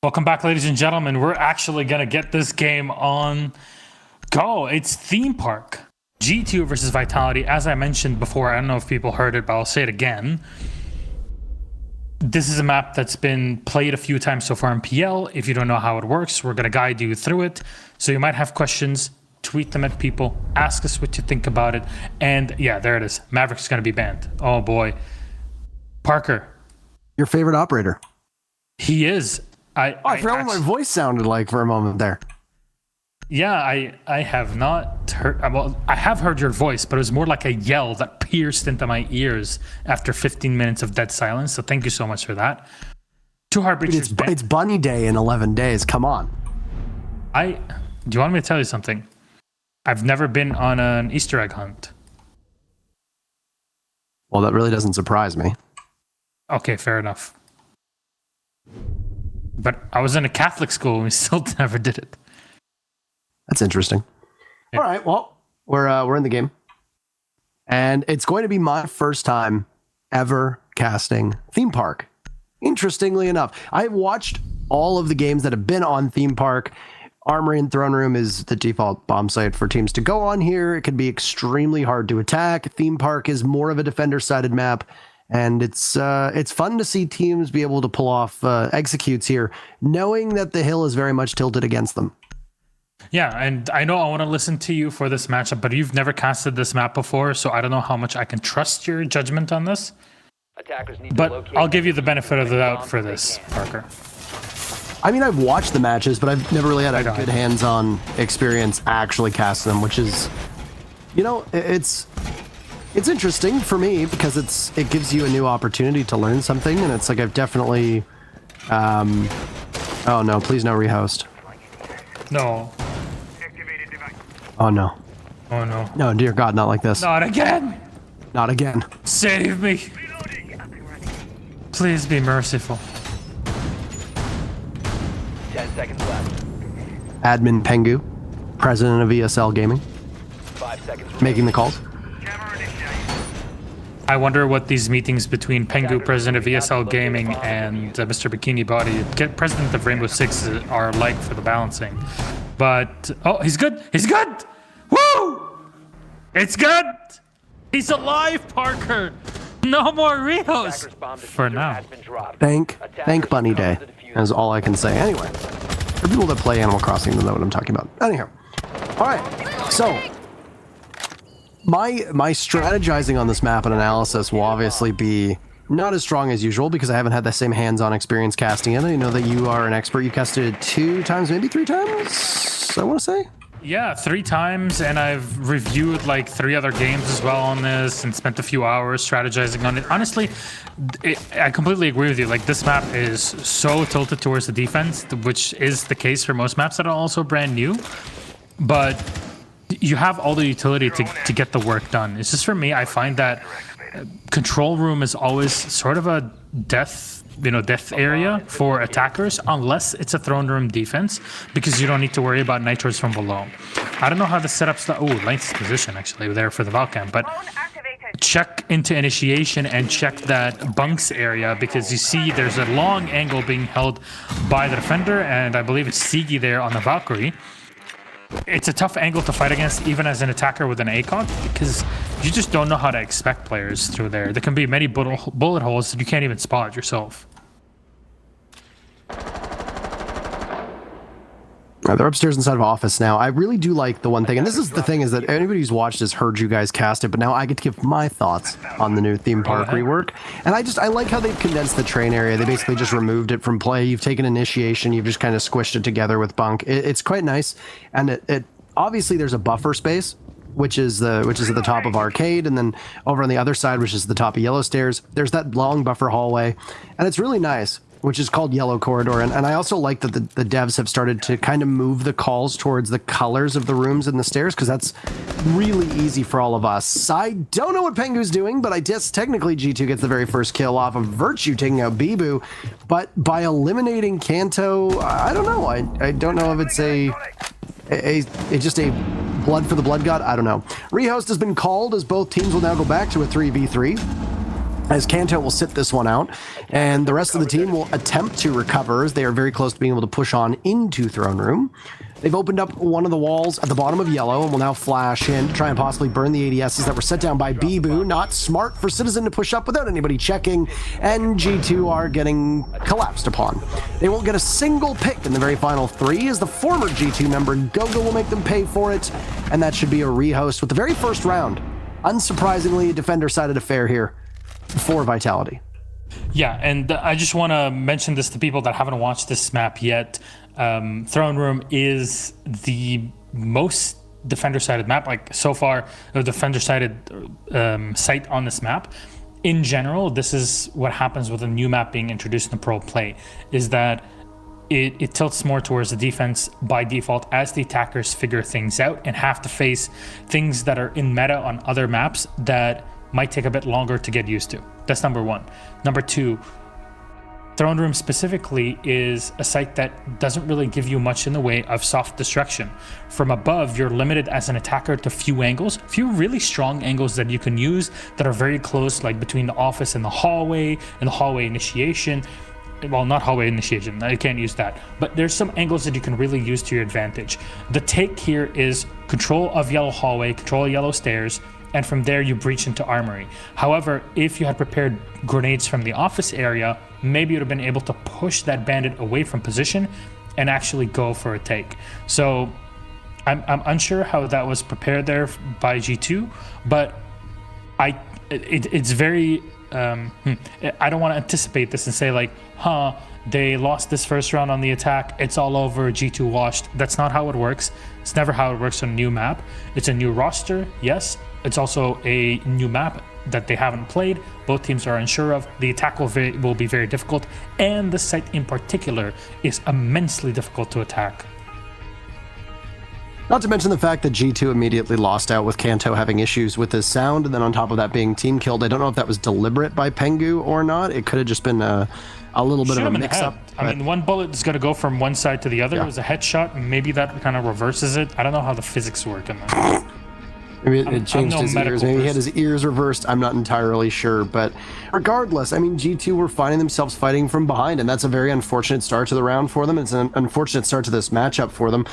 Welcome back, ladies and gentlemen. We're actually going to get this game on go. It's Theme Park. G2 versus Vitality. As I mentioned before, I don't know if people heard it, but I'll say it again. This is a map that's been played a few times so far in PL. If you don't know how it works, we're going to guide you through it. So you might have questions. Tweet them at people. Ask us what you think about it. And yeah, there it is. Maverick's going to be banned. Oh boy. Parker. Your favorite operator. He is. I forgot what my voice sounded like for a moment there. Yeah, I have not heard. Well, I have heard your voice, but it was more like a yell that pierced into my ears after 15 minutes of dead silence. So thank you so much for that. Two Heartbreakers. It's Bunny Day in 11 days. Come on. Do you want me to tell you something? I've never been on an Easter egg hunt. Well, that really doesn't surprise me. Okay, fair enough. But I was in a Catholic school and we still never did it. That's interesting. Yeah. All right, well, we're in the game. And it's going to be my first time ever casting Theme Park. Interestingly enough, I've watched all of the games that have been on Theme Park. Armory and Throne Room is the default bomb site for teams to go on here. It can be extremely hard to attack. Theme Park is more of a defender-sided map. And it's fun to see teams be able to pull off executes here, knowing that the hill is very much tilted against them. Yeah, and I know I want to listen to you for this matchup, but you've never casted this map before, so I don't know how much I can trust your judgment on this. But I'll give you the benefit of the doubt for this, Parker. I mean, I've watched the matches, but I've never really had a good hands-on experience actually casting them, which is, you know, it's interesting for me because it gives you a new opportunity to learn something, and it's like I've definitely oh no, please no rehost. No. Oh no. Oh no. No, dear God, not like this. Not again. Not again. Save me. Please be merciful. 10 seconds left. Admin Pengu, president of ESL Gaming, 5 seconds. making the calls. I wonder what these meetings between Pengu, president of ESL Gaming, and Mr. Bikini Body, president of Rainbow Six, are like for the balancing. But, oh, he's good. He's good. Woo! It's good. He's alive, Parker. No more Rios. For now. Thank Bunny Day. Is all I can say. Anyway, for people that play Animal Crossing, they'll know what I'm talking about. Anyhow. All right. So, my strategizing on this map and analysis will obviously be not as strong as usual because I haven't had the same hands-on experience casting it. I know that you are an expert. You casted it 2 times, maybe 3 times, I want to say. Yeah, 3 times, and I've reviewed like 3 other games as well on this and spent a few hours strategizing on it. Honestly, I completely agree with you. Like, this map is so tilted towards the defense, which is the case for most maps that are also brand new. But you have all the utility to get the work done. It's just, for me, I find that control room is always sort of a death area for attackers, unless it's a throne room defense, because you don't need to worry about nitros from below. I don't know how the setup's done. Oh, nice position actually there for the Valcam, but check into initiation and check that bunks area, because you see there's a long angle being held by the defender, and I believe it's Sigi there on the Valkyrie. It's a tough angle to fight against, even as an attacker with an ACOG, because you just don't know how to expect players through there. There can be many bullet holes that you can't even spot yourself. They're upstairs inside of office now. I really do like the one thing, and this is the thing, is that anybody who's watched has heard you guys cast it, but now I get to give my thoughts on the new Theme Park rework. And I like how they've condensed the train area. They basically just removed it from play. You've taken initiation, you've just kind of squished it together with bunk. It's quite nice, and it obviously there's a buffer space, which is at the top of arcade, and then over on the other side, which is the top of yellow stairs, there's that long buffer hallway, and it's really nice, which is called Yellow Corridor. And I also like that the devs have started to kind of move the calls towards the colors of the rooms and the stairs, because that's really easy for all of us. I don't know what Pengu's doing, but I guess technically G2 gets the very first kill off of Virtue taking out Bibu, but by eliminating Kanto, I don't know. I don't know if it's just a blood for the blood god. I don't know. Rehost has been called, as both teams will now go back to a 3v3. as Kanto will sit this one out, and the rest of the team will attempt to recover as they are very close to being able to push on into Throne Room. They've opened up one of the walls at the bottom of yellow and will now flash in to try and possibly burn the ADSs that were set down by Bibu. Not smart for Citizen to push up without anybody checking, and G2 are getting collapsed upon. They won't get a single pick in the very final 3 as the former G2 member Gogo will make them pay for it, and that should be a rehost with the very first round. Unsurprisingly, a defender-sided affair here for Vitality. Yeah, and I just want to mention this to people that haven't watched this map yet. Throne Room is the most defender-sided map, like so far, the defender-sided site on this map. In general, this is what happens with a new map being introduced in the pro play, is that it tilts more towards the defense by default as the attackers figure things out and have to face things that are in meta on other maps that might take a bit longer to get used to. That's number one. Number two, Throne Room specifically is a site that doesn't really give you much in the way of soft destruction. From above, you're limited as an attacker to few really strong angles that you can use that are very close, like between the office and the hallway initiation. Well, not hallway initiation, I can't use that. But there's some angles that you can really use to your advantage. The take here is control of yellow hallway, control of yellow stairs, and from there you breach into armory. However, if you had prepared grenades from the office area, maybe you would have been able to push that bandit away from position and actually go for a take. So I'm unsure how that was prepared there by G2, but it's very I don't want to anticipate this and say like, they lost this first round on the attack, it's all over, G2 washed. That's not how it works. It's never how it works on a new map. It's a new roster, yes. It's also a new map that they haven't played. Both teams are unsure of. The attack will be very difficult, and the site in particular is immensely difficult to attack. Not to mention the fact that G2 immediately lost out with Kanto having issues with his sound, and then on top of that being team killed. I don't know if that was deliberate by Pengu or not. It could have just been a little bit of a mix-up. I mean, one bullet is going to go from one side to the other. Yeah. It was a headshot. Maybe that kind of reverses it. I don't know how the physics work in that. Maybe it changed his ears. Maybe he had his ears reversed. I'm not entirely sure. But regardless, I mean, G2 were finding themselves fighting from behind, and that's a very unfortunate start to the round for them. It's an unfortunate start to this matchup for them.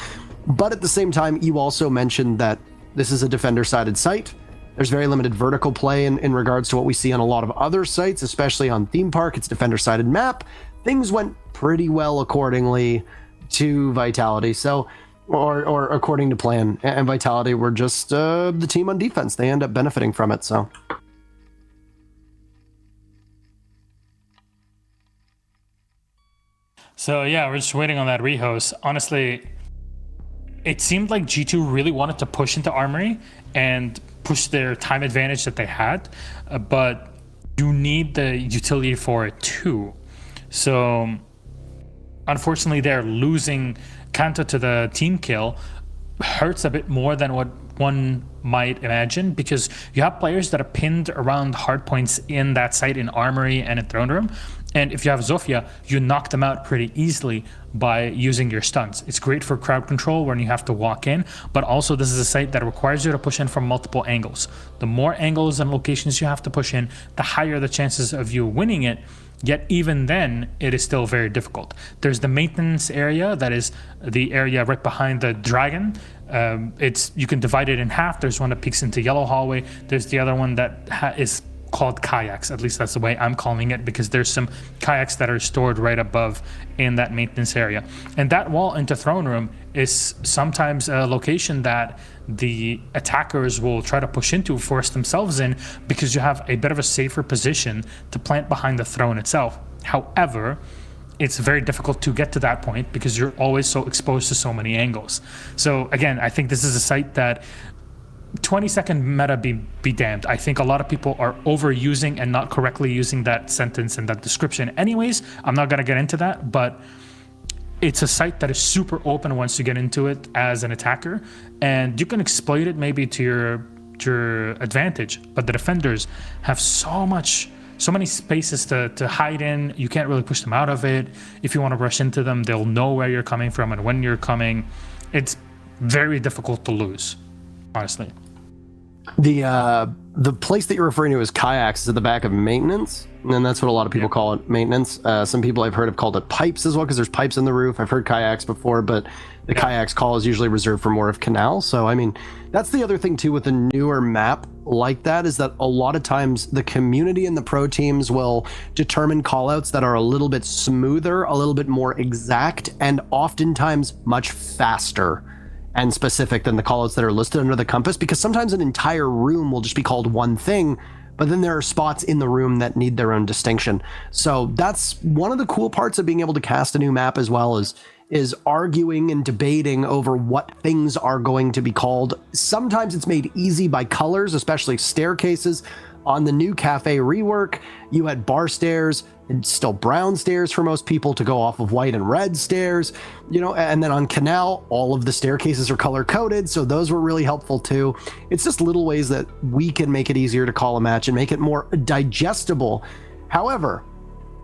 But at the same time, you also mentioned that this is a defender-sided site. There's very limited vertical play in regards to what we see on a lot of other sites, especially on Theme Park. It's a defender-sided map. Things went pretty well accordingly to Vitality. So... Or according to plan, and Vitality were just the team on defense. They end up benefiting from it, so. So yeah, we're just waiting on that rehost. Honestly, it seemed like G2 really wanted to push into Armory and push their time advantage that they had, but you need the utility for it too. So unfortunately, they're losing Kanto to the team kill. Hurts a bit more than what one might imagine, because you have players that are pinned around hard points in that site in Armory and in Throne Room, and if you have Zofia, you knock them out pretty easily by using your stunts. It's great for crowd control when you have to walk in, but also this is a site that requires you to push in from multiple angles. The more angles and locations you have to push in, the higher the chances of you winning it. Yet even then, it is still very difficult. There's the maintenance area, that is the area right behind the dragon. You can divide it in half. There's one that peeks into yellow hallway. There's the other one that is called kayaks. At least that's the way I'm calling it, because there's some kayaks that are stored right above in that maintenance area. And that wall into Throne Room is sometimes a location that the attackers will try to push into, force themselves in, because you have a bit of a safer position to plant behind the throne itself. However, it's very difficult to get to that point because you're always so exposed to so many angles. So again, I think this is a site that 20-second meta be damned. I think a lot of people are overusing and not correctly using that sentence and that description anyways. I'm not going to get into that, but it's a site that is super open once you get into it as an attacker, and you can exploit it maybe to your advantage, but the defenders have so many spaces to hide in. You can't really push them out of it. If you want to rush into them, they'll know where you're coming from and when you're coming. It's very difficult to lose, honestly. The place that you're referring to as kayaks is at the back of maintenance, and that's what a lot of people call it, maintenance. Some people I've heard have called it pipes as well, because there's pipes in the roof. I've heard kayaks before, but the kayaks call is usually reserved for more of canal. So I mean, that's the other thing too with a newer map like that, is that a lot of times the community and the pro teams will determine callouts that are a little bit smoother, a little bit more exact, and oftentimes much faster and specific than the callouts that are listed under the compass, because sometimes an entire room will just be called one thing, but then there are spots in the room that need their own distinction. So that's one of the cool parts of being able to cast a new map, as well as is arguing and debating over what things are going to be called. Sometimes it's made easy by colors, especially staircases. On the new cafe rework, you had bar stairs and still brown stairs for most people to go off of white and red stairs, you know, and then on Canal, all of the staircases are color coded. So those were really helpful too. It's just little ways that we can make it easier to call a match and make it more digestible. However,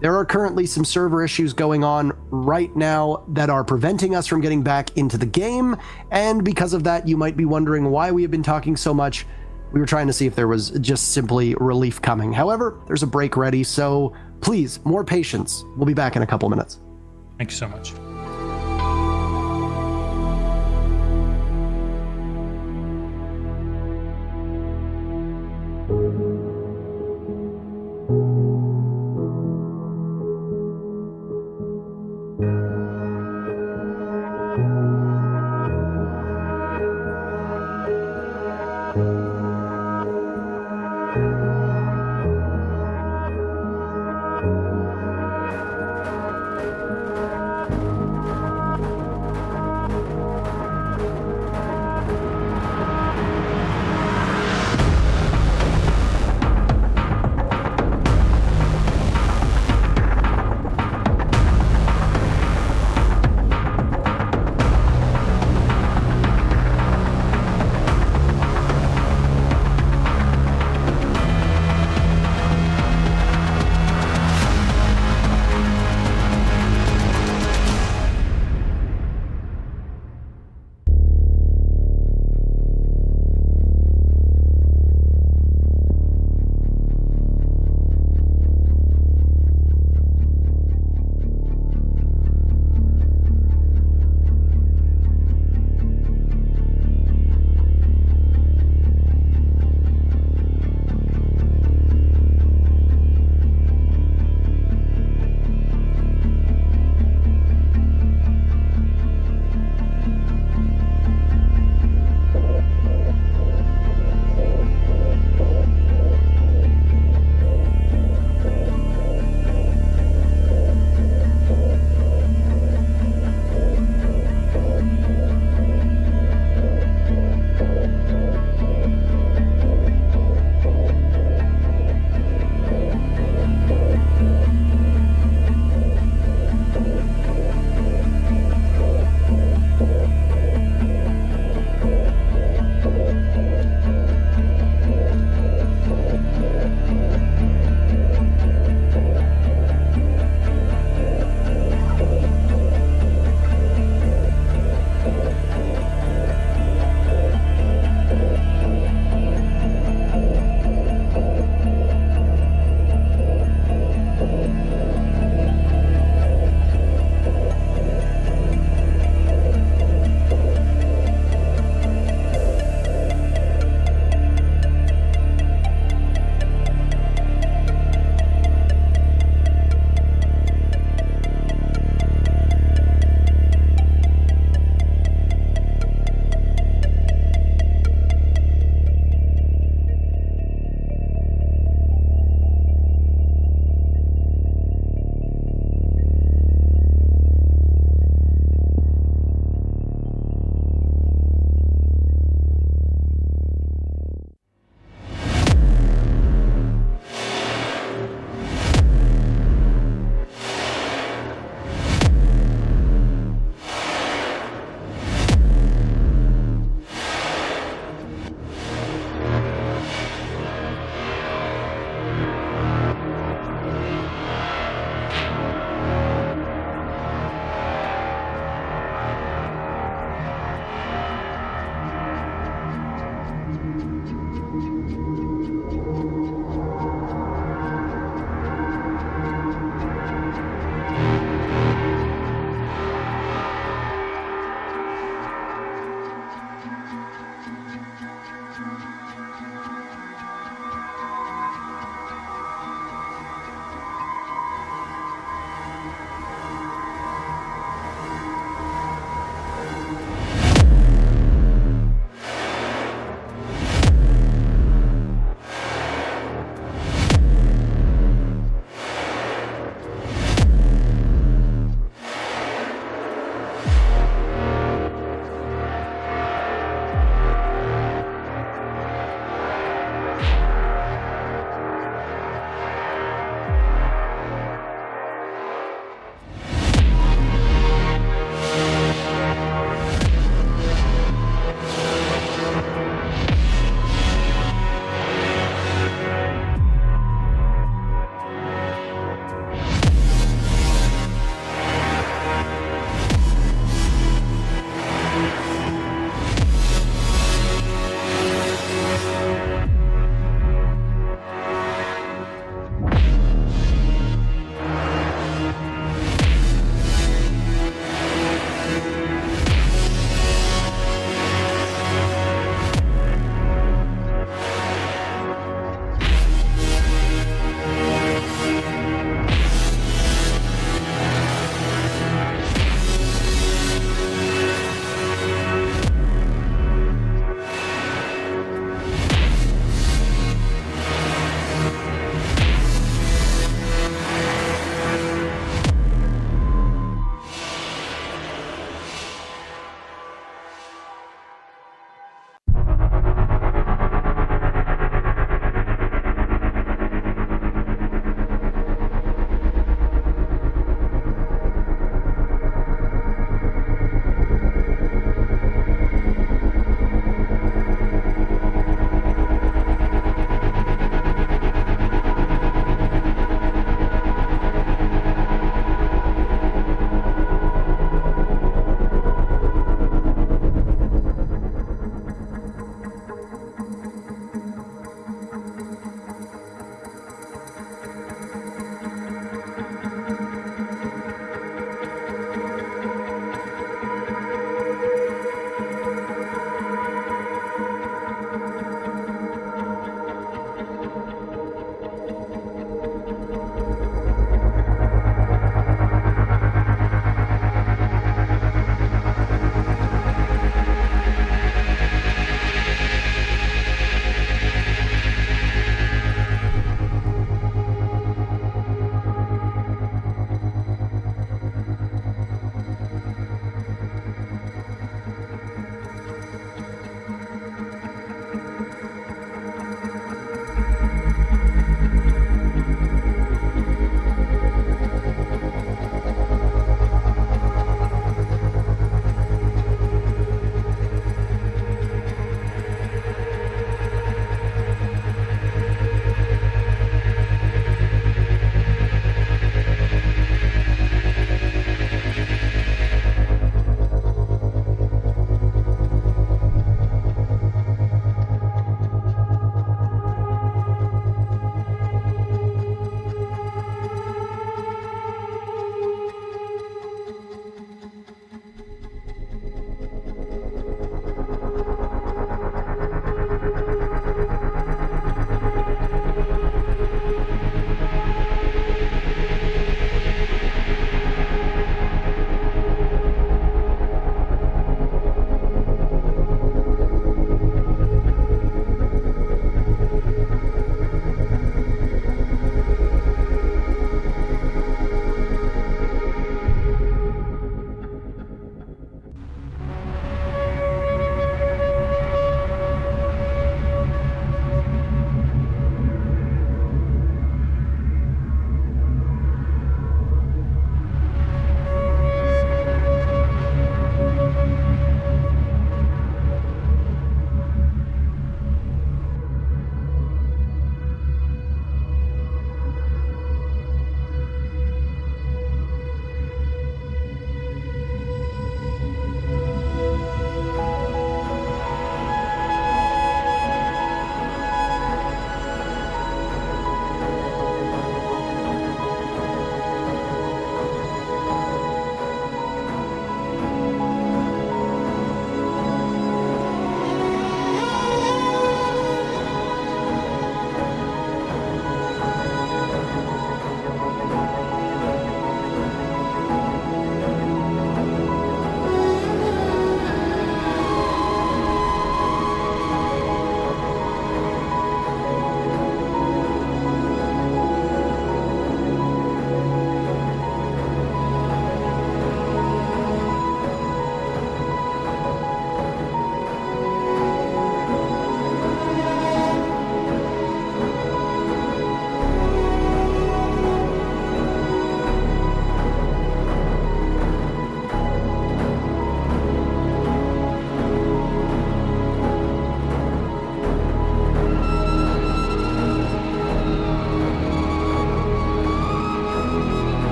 there are currently some server issues going on right now that are preventing us from getting back into the game. And because of that, you might be wondering why we have been talking so much. We were trying to see if there was just simply relief coming. However, there's a break ready, so please, more patience. We'll be back in a couple minutes. Thank you so much.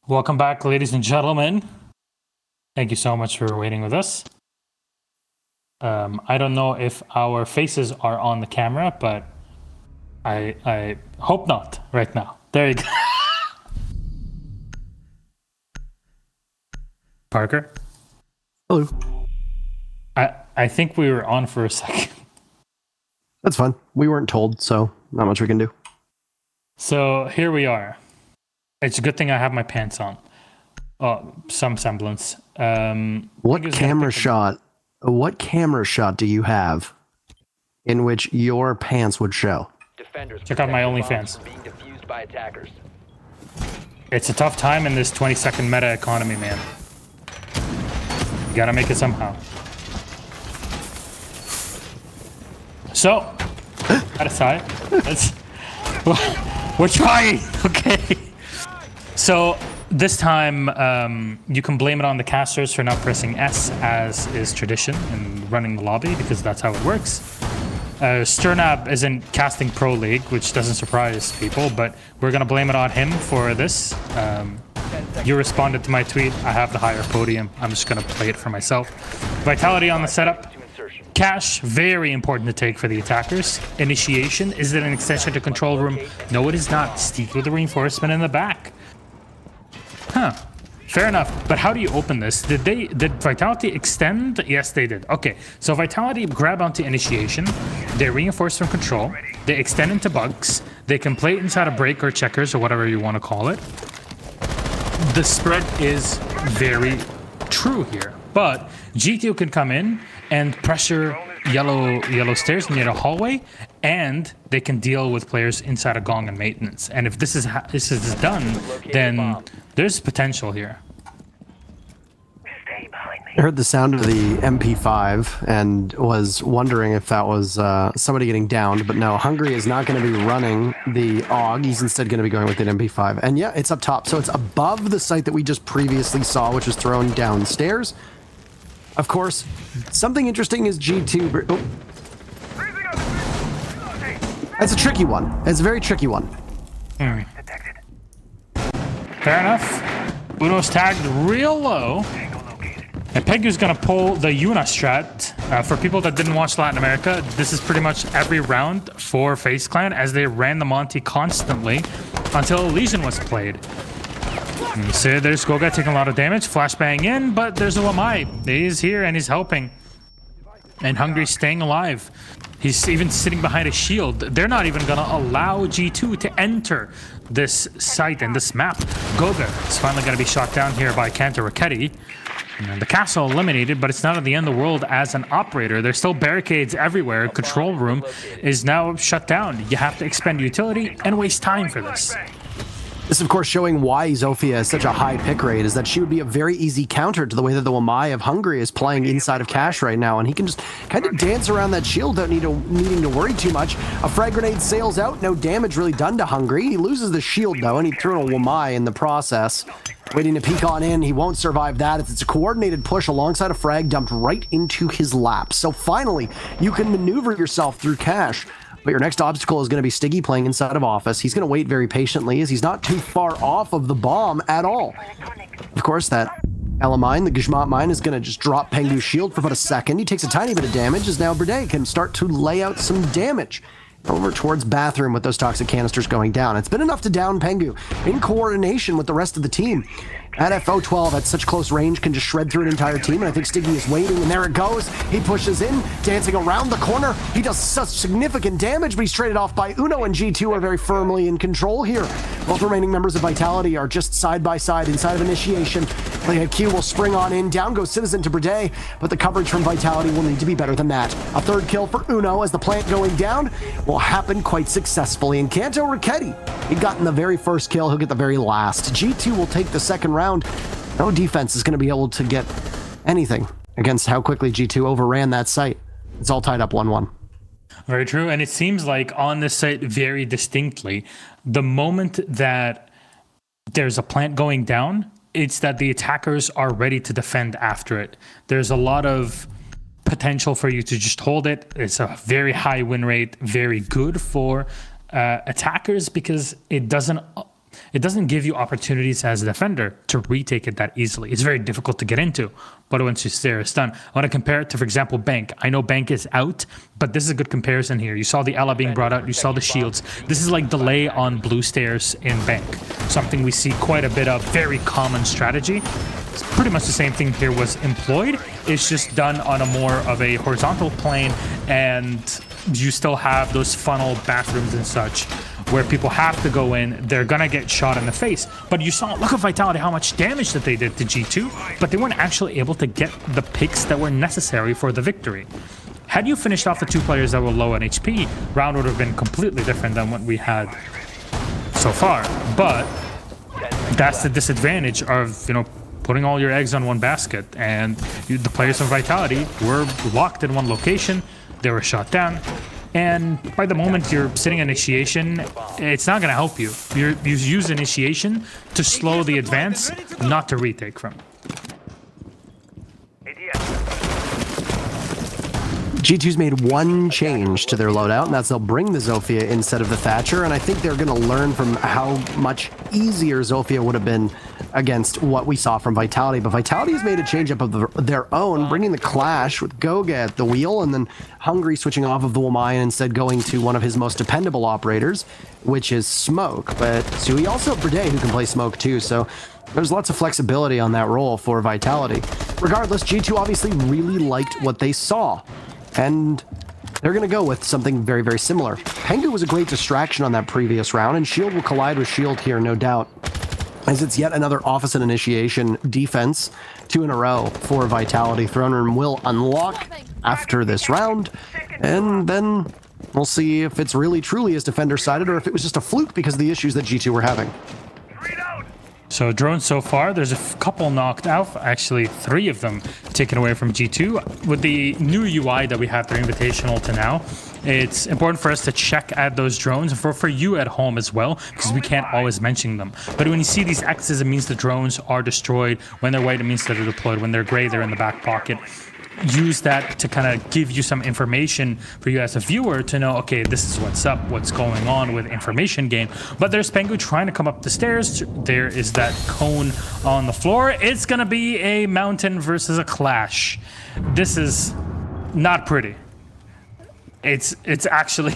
Welcome back, ladies and gentlemen. Thank you so much for waiting with us. I don't know if our faces are on the camera, but I hope not right now. There you go. Parker? Hello. I think we were on for a second. That's fine. We weren't told, so not much we can do. So here we are. It's a good thing I have my pants on. Some semblance. What camera shot do you have in which your pants would show? Defenders Check out my protect the bombs OnlyFans. from being defused by attackers. It's a tough time in this 20-second meta economy, man. You gotta make it somehow. So, that aside, we're trying, okay? So, this time, you can blame it on the casters for not pressing S, as is tradition in running the lobby, because that's how it works. Sternab isn't casting Pro League, which doesn't surprise people, but we're going to blame it on him for this. You responded to my tweet. I have the higher podium. I'm just going to play it for myself. Vitality on the setup. Cash, very important to take for the attackers. Initiation, is it an extension to control room? No, it is not. Steep with the reinforcement in the back. Huh. Fair enough, but how do you open this? Did Vitality extend? Yes, they did. Okay, so Vitality grab onto initiation, they reinforce from control, they extend into bugs, they can play inside a break or checkers or whatever you want to call it. The spread is very true here, but G2 can come in and pressure yellow stairs near the hallway, and they can deal with players inside a gong and maintenance. And if this is done, then there's potential here. I heard the sound of the MP5 and was wondering if that was somebody getting downed, but no, Hungry is not going to be running the AUG. He's instead going to be going with an MP5. And yeah, it's up top. So it's above the site that we just previously saw, which was thrown downstairs. Of course, something interesting is G2. Oh. That's a tricky one. It's a very tricky one. Fair enough. Uno's tagged real low. And Pegu's going to pull the Yuna strat. For people that didn't watch Latin America, this is pretty much every round for FaZe Clan as they ran the Monty constantly until Legion was played. And you see there's Goga taking a lot of damage, flashbang in, but there's a Wamai. He's here and he's helping. And Hungry's staying alive. He's even sitting behind a shield. They're not even going to allow G2 to enter this site and this map. Goga is finally going to be shot down here by Kanto Raketti. And the castle eliminated, but it's not at the end of the world as an operator. There's still barricades everywhere. Control room is now shut down. You have to expend utility and waste time for this. This, of course, showing why Zofia has such a high pick rate, is that she would be a very easy counter to the way that the Wamai of Hungary is playing inside of Cash right now, and he can just kind of dance around that shield without needing to worry too much. A frag grenade sails out, no damage really done to Hungry. He loses the shield, though, and he threw in a Wamai in the process. Waiting to peek on in, he won't survive that. It's a coordinated push alongside a frag dumped right into his lap. So finally, you can maneuver yourself through Cash. But your next obstacle is going to be Stiggy playing inside of Office. He's going to wait very patiently as he's not too far off of the bomb at all. Of course, that Ela mine, the Gishmat mine, is going to just drop Pengu's shield for about a second. He takes a tiny bit of damage as now Berde can start to lay out some damage over towards Bathroom with those toxic canisters going down. It's been enough to down Pengu in coordination with the rest of the team. At FO12 at such close range can just shred through an entire team, and I think Stiggy is waiting, and there it goes. He pushes in, dancing around the corner. He does such significant damage, but he's traded off by Uno, and G2 are very firmly in control here. Both remaining members of Vitality are just side by side inside of initiation. Q will spring on in, down goes Citizen to Brede, but the coverage from Vitality will need to be better than that. A third kill for Uno as the plant going down will happen quite successfully, and Kanto Raketti, he'd gotten the very first kill, he'll get the very last. G2 will take the second round. No defense is going to be able to get anything against how quickly G2 overran that site. It's all tied up 1-1. Very true. And it seems like on this site very distinctly, the moment that there's a plant going down, it's that the attackers are ready to defend after it. There's a lot of potential for you to just hold it. It's a very high win rate, very good for attackers because it doesn't... it doesn't give you opportunities as a defender to retake it that easily. It's very difficult to get into, but once you're there, it's done. I want to compare it to, for example, Bank. I know Bank is out, but this is a good comparison here. You saw the Ela being brought out, you saw the shields. This is like delay on blue stairs in Bank, something we see quite a bit of, very common strategy. It's pretty much the same thing here was employed. It's just done on a more of a horizontal plane, and you still have those funnel bathrooms and such where people have to go in. They're gonna get shot in the face, but you saw, look at Vitality, how much damage that they did to G2, but they weren't actually able to get the picks that were necessary for the victory. Had you finished off the 2 players that were low on HP, round would have been completely different than what we had so far. But that's the disadvantage of, you know, putting all your eggs on one basket. And the players from Vitality were locked in one location. They were shot down. And by the moment you're sitting initiation, it's not going to help you. You use initiation to slow the advance, not to retake from. G2's made one change to their loadout, and that's they'll bring the Zofia instead of the Thatcher, and I think they're going to learn from how much easier Zofia would have been against what we saw from Vitality. But Vitality has made a change-up of their own, bringing the Clash with Goga at the wheel, and then Hungry switching off of the Wamai and instead going to one of his most dependable operators, which is Smoke. But Sui also have Brede, who can play Smoke too, so there's lots of flexibility on that role for Vitality. Regardless, G2 obviously really liked what they saw, and they're going to go with something very, very similar. Pengu was a great distraction on that previous round, and Shield will collide with Shield here, no doubt, as it's yet another Office and Initiation defense, 2 in a row for Vitality. Throne Room will unlock after this round, and then we'll see if it's really truly as defender-sided or if it was just a fluke because of the issues that G2 were having. So drones so far, there's a couple knocked out, actually 3 of them taken away from G2. With the new UI that we have through Invitational to now, it's important for us to check at those drones, and for you at home as well, because we can't always mention them. But when you see these X's, it means the drones are destroyed. When they're white, it means that they're deployed. When they're gray, they're in the back pocket. Use that to kind of give you some information for you as a viewer to know, okay, this is what's up, what's going on with information game. But there's Pengu trying to come up the stairs. There is that cone on the floor. It's gonna be a mountain versus a clash. This is not pretty. It's actually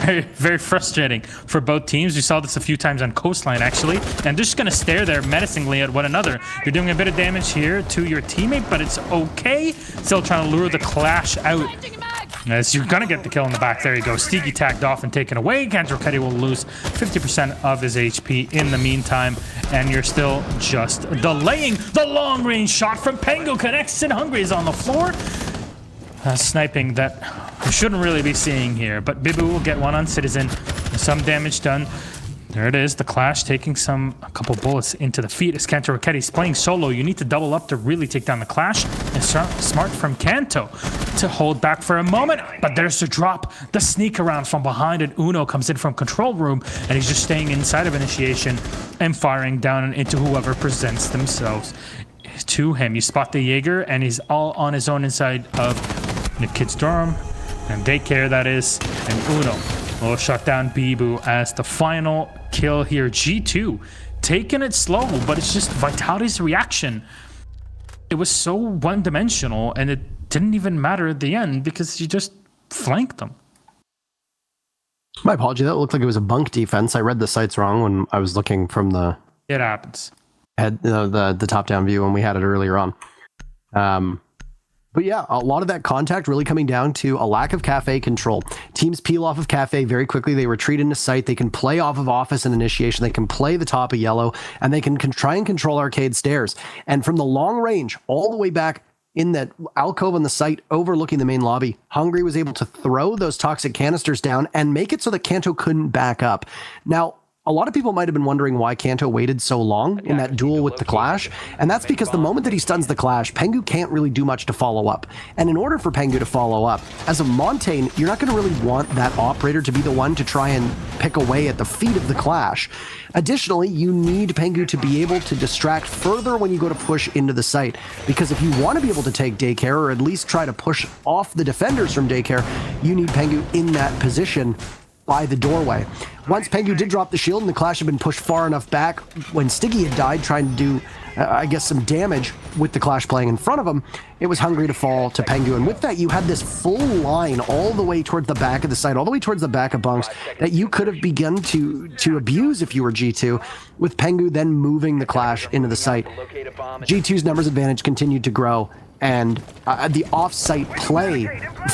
very, very frustrating for both teams. We saw this a few times on Coastline, actually, and they're just going to stare there menacingly at one another. You're doing a bit of damage here to your teammate, but it's okay. Still trying to lure the Clash out. As you're going to get the kill in the back. There you go. Steaky tagged off and taken away. Kantorketti will lose 50% of his HP in the meantime, and you're still just delaying. The long-range shot from Pengu connects, and Hungry is on the floor. Sniping that we shouldn't really be seeing here, but Bibu will get one on Citizen. Some damage done. There it is, the Clash taking a couple bullets into the feet as Kantorketti's playing solo. You need to double up to really take down the Clash. And smart from Kanto to hold back for a moment, but there's the drop, the sneak around from behind, and Uno comes in from control room, and he's just staying inside of Initiation and firing down into whoever presents themselves to him. You spot the Jaeger, and he's all on his own inside of the kid's dorm and daycare, that is, and Uno will shut down Bibu as the final kill here. G2 taking it slow, but it's just Vitality's reaction. It was so one-dimensional, and it didn't even matter at the end because you just flanked them. My apology, that looked like it was a bunk defense. I read the sites wrong when I was looking from the It happens. The top-down view when we had it earlier on. But yeah, a lot of that contact really coming down to a lack of Cafe control. Teams peel off of Cafe very quickly. They retreat into site. They can play off of Office and Initiation. They can play the top of Yellow, and they can try and control Arcade Stairs. And from the long range, all the way back in that alcove on the site overlooking the main lobby, Hungry was able to throw those toxic canisters down and make it so that Kanto couldn't back up. Now, a lot of people might have been wondering why Kanto waited so long in that duel with the Clash, and that's because the moment that he stuns the Clash, Pengu can't really do much to follow up. And in order for Pengu to follow up, as a Montaigne, you're not going to really want that operator to be the one to try and pick away at the feet of the Clash. Additionally, you need Pengu to be able to distract further when you go to push into the site, because if you want to be able to take Daycare, or at least try to push off the defenders from Daycare, you need Pengu in that position. by the doorway. Once Pengu did drop the shield and the Clash had been pushed far enough back when Stiggy had died trying to do, I guess, some damage with the Clash playing in front of him, it was hungry to fall to Pengu. And with that, you had this full line all the way towards the back of the site, all the way towards the back of bunks that you could have begun to abuse if you were G2, with Pengu then moving the Clash into the site. G2's numbers advantage continued to grow, and the off-site play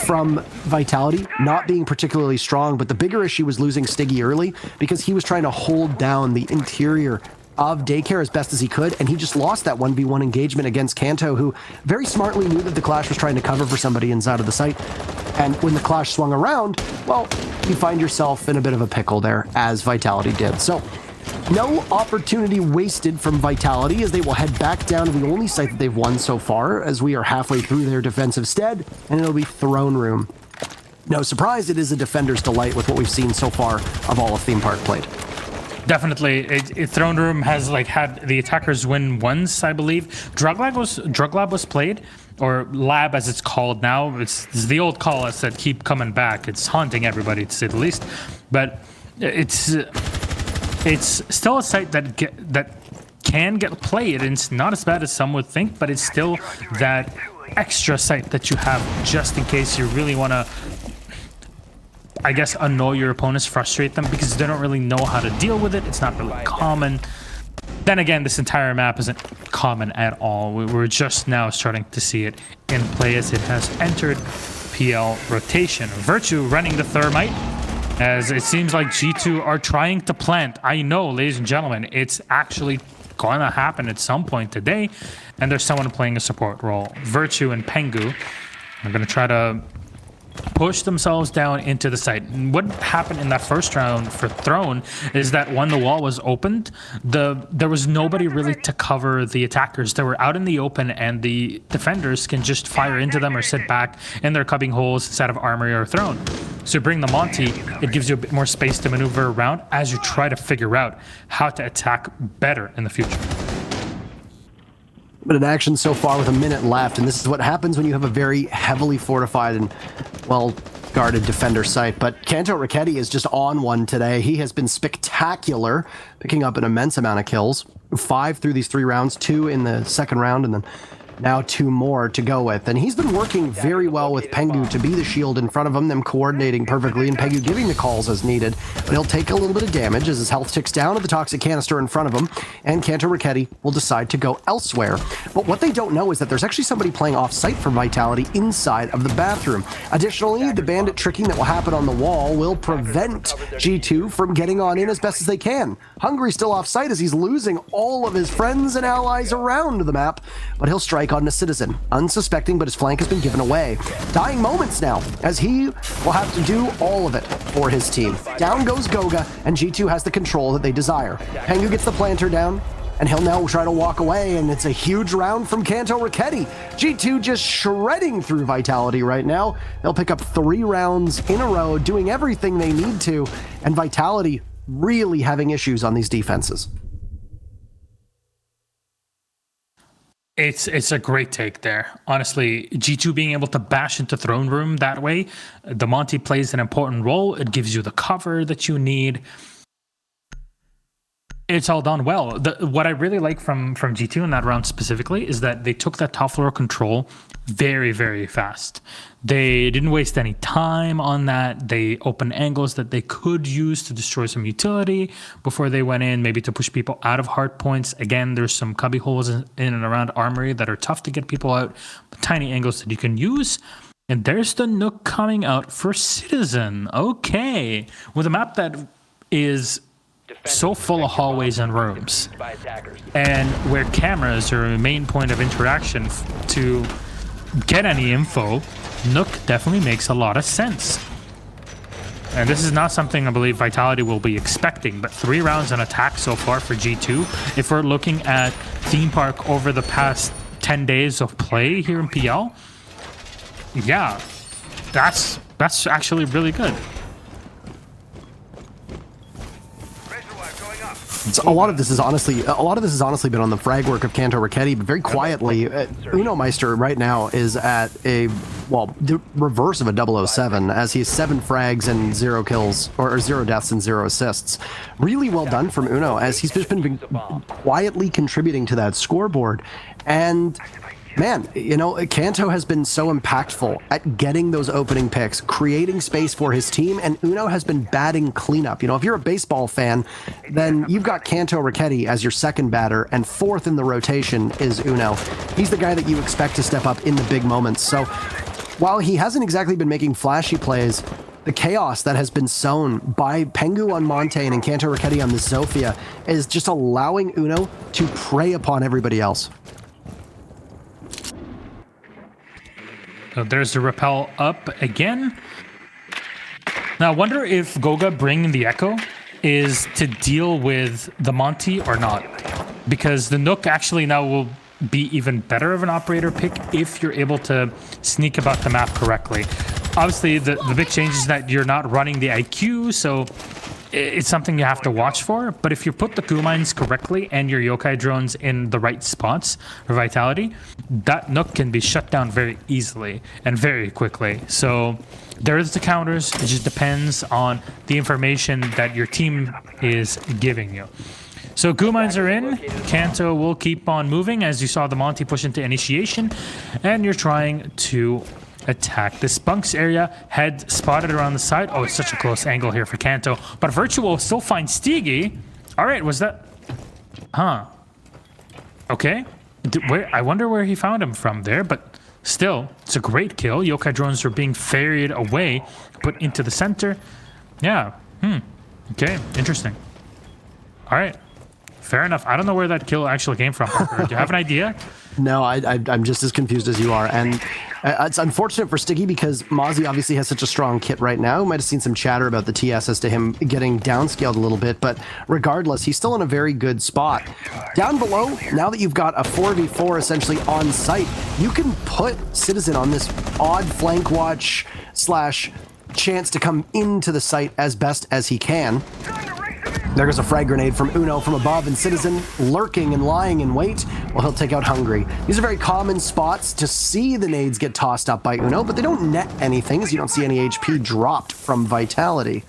from Vitality not being particularly strong, but the bigger issue was losing Stiggy early because he was trying to hold down the interior of Daycare as best as he could, and he just lost that 1v1 engagement against Kanto, who very smartly knew that the Clash was trying to cover for somebody inside of the site. And when the Clash swung around, well, you find yourself in a bit of a pickle there, as Vitality did. So no opportunity wasted from Vitality, as they will head back down to the only site that they've won so far, as we are halfway through their defensive stead, and it'll be Throne Room. No surprise, it is a defender's delight with what we've seen so far of all of Theme Park played. Definitely, Throne Room has like had the attackers win once, I believe. Drug Lab was played, or Lab as it's called now. It's the old call-outs that keep coming back. It's haunting everybody, to say the least. But it's still a site that can get played, and it's not as bad as some would think. But it's still that extra site that you have just in case you really want to, I guess, annoy your opponents, frustrate them, because they don't really know how to deal with it. It's not really common. Then again, this entire map isn't common at all. We're just now starting to see it in play as it has entered PL rotation. Virtue running the Thermite, as it seems like G2 are trying to plant. I know, ladies and gentlemen, it's actually going to happen at some point today, and there's someone playing a support role. Virtue and Pengu are going to try to push themselves down into the site. And what happened in that first round for Throne is that when the wall was opened, there was nobody really to cover the attackers. They were out in the open, and the defenders can just fire into them or sit back in their cubbing holes instead of Armory or Throne. So you bring the Monty, it gives you a bit more space to maneuver around as you try to figure out how to attack better in the future. But in action so far with a minute left, and this is what happens when you have a very heavily fortified and well-guarded defender site. But Kanto Raketti is just on one today. He has been spectacular, picking up an immense amount of kills. 5 through these 3 rounds, 2 in the second round, and then now 2 more to go with. And he's been working very well with Pengu to be the shield in front of him, them coordinating perfectly, and Pengu giving the calls as needed. But he'll take a little bit of damage as his health ticks down to the toxic canister in front of him, and Kanto Raketti will decide to go elsewhere. But what they don't know is that there's actually somebody playing off-site for Vitality inside of the bathroom. Additionally, the bandit tricking that will happen on the wall will prevent G2 from getting on in as best as they can. Hungry still off-site as he's losing all of his friends and allies around the map, but he'll strike on a citizen, unsuspecting, but his flank has been given away. Dying moments now, as he will have to do all of it for his team. Down goes Goga, and G2 has the control that they desire. Pengu gets the planter down, and he'll now try to walk away, and it's a huge round from Kanto Raketti. G2 just shredding through Vitality right now. They'll pick up 3 rounds in a row, doing everything they need to, and Vitality really having issues on these defenses. It's a great take there. Honestly, G2 being able to bash into Throne Room that way, the Monty plays an important role. It gives you the cover that you need. It's all done well. What I really like from G2 in that round specifically is that they took that top floor control very, very fast. They didn't waste any time on that. They opened angles that they could use to destroy some utility before they went in, maybe to push people out of hard points. Again, there's some cubby holes in and around Armory that are tough to get people out, but tiny angles that you can use. And there's the Nook coming out for Citizen. Okay. With a map that is so full of hallways and rooms, and where cameras are a main point of interaction to get any info, Nook definitely makes a lot of sense. And this is not something I believe Vitality will be expecting, but 3 rounds on attack so far for G2. If we're looking at Theme Park over the past 10 days of play here in PL, yeah, that's actually really good. A lot of this is honestly been on the frag work of Kanto Raketti, but very quietly, Uno Meister right now is at the reverse of a 007, as he has 7 frags and 0 kills, or 0 deaths and 0 assists. Really well done from Uno, as he's just been quietly contributing to that scoreboard. And man, you know, Kanto has been so impactful at getting those opening picks, creating space for his team, and Uno has been batting cleanup. You know, if you're a baseball fan, then you've got Kanto Raketti as your second batter, and fourth in the rotation is Uno. He's the guy that you expect to step up in the big moments. So while he hasn't exactly been making flashy plays, the chaos that has been sown by Pengu on Montaigne and Kanto Raketti on the Zofia is just allowing Uno to prey upon everybody else. So there's the rappel up again. Now I wonder if Goga bringing the Echo is to deal with the Monty or not. Because the Nook actually now will be even better of an operator pick if you're able to sneak about the map correctly. Obviously, the big change is that you're not running the IQ, so it's something you have to watch for. But if you put the Goo mines correctly and your yokai drones in the right spots for Vitality, that Nook can be shut down very easily and very quickly. So there is the counters. It just depends on the information that your team is giving you. So Goo mines are in. Kanto will keep on moving as you saw the Monty push into initiation, and you're trying to attack this bunks area. Head spotted around the side. Oh, it's such a close angle here for Kanto, but Virtue will still find Stigi. All right, was that? Huh. Okay. I wonder where he found him from there, but still, it's a great kill. Yokai drones are being ferried away, put into the center. Yeah. Okay, interesting. All right. Fair enough. I don't know where that kill actually came from, Parker. Do you have an idea? No, I'm just as confused as you are. And it's unfortunate for Sticky because Mozzie obviously has such a strong kit right now. We might have seen some chatter about the TS as to him getting downscaled a little bit, but regardless, he's still in a very good spot. Down below, now that you've got a 4v4 essentially on site, you can put Citizen on this odd flank watch / chance to come into the site as best as he can. There goes a frag grenade from Uno from above, and Citizen lurking and lying in wait. Well, he'll take out Hungry. These are very common spots to see the nades get tossed up by Uno, but they don't net anything, as you don't see any HP dropped from Vitality.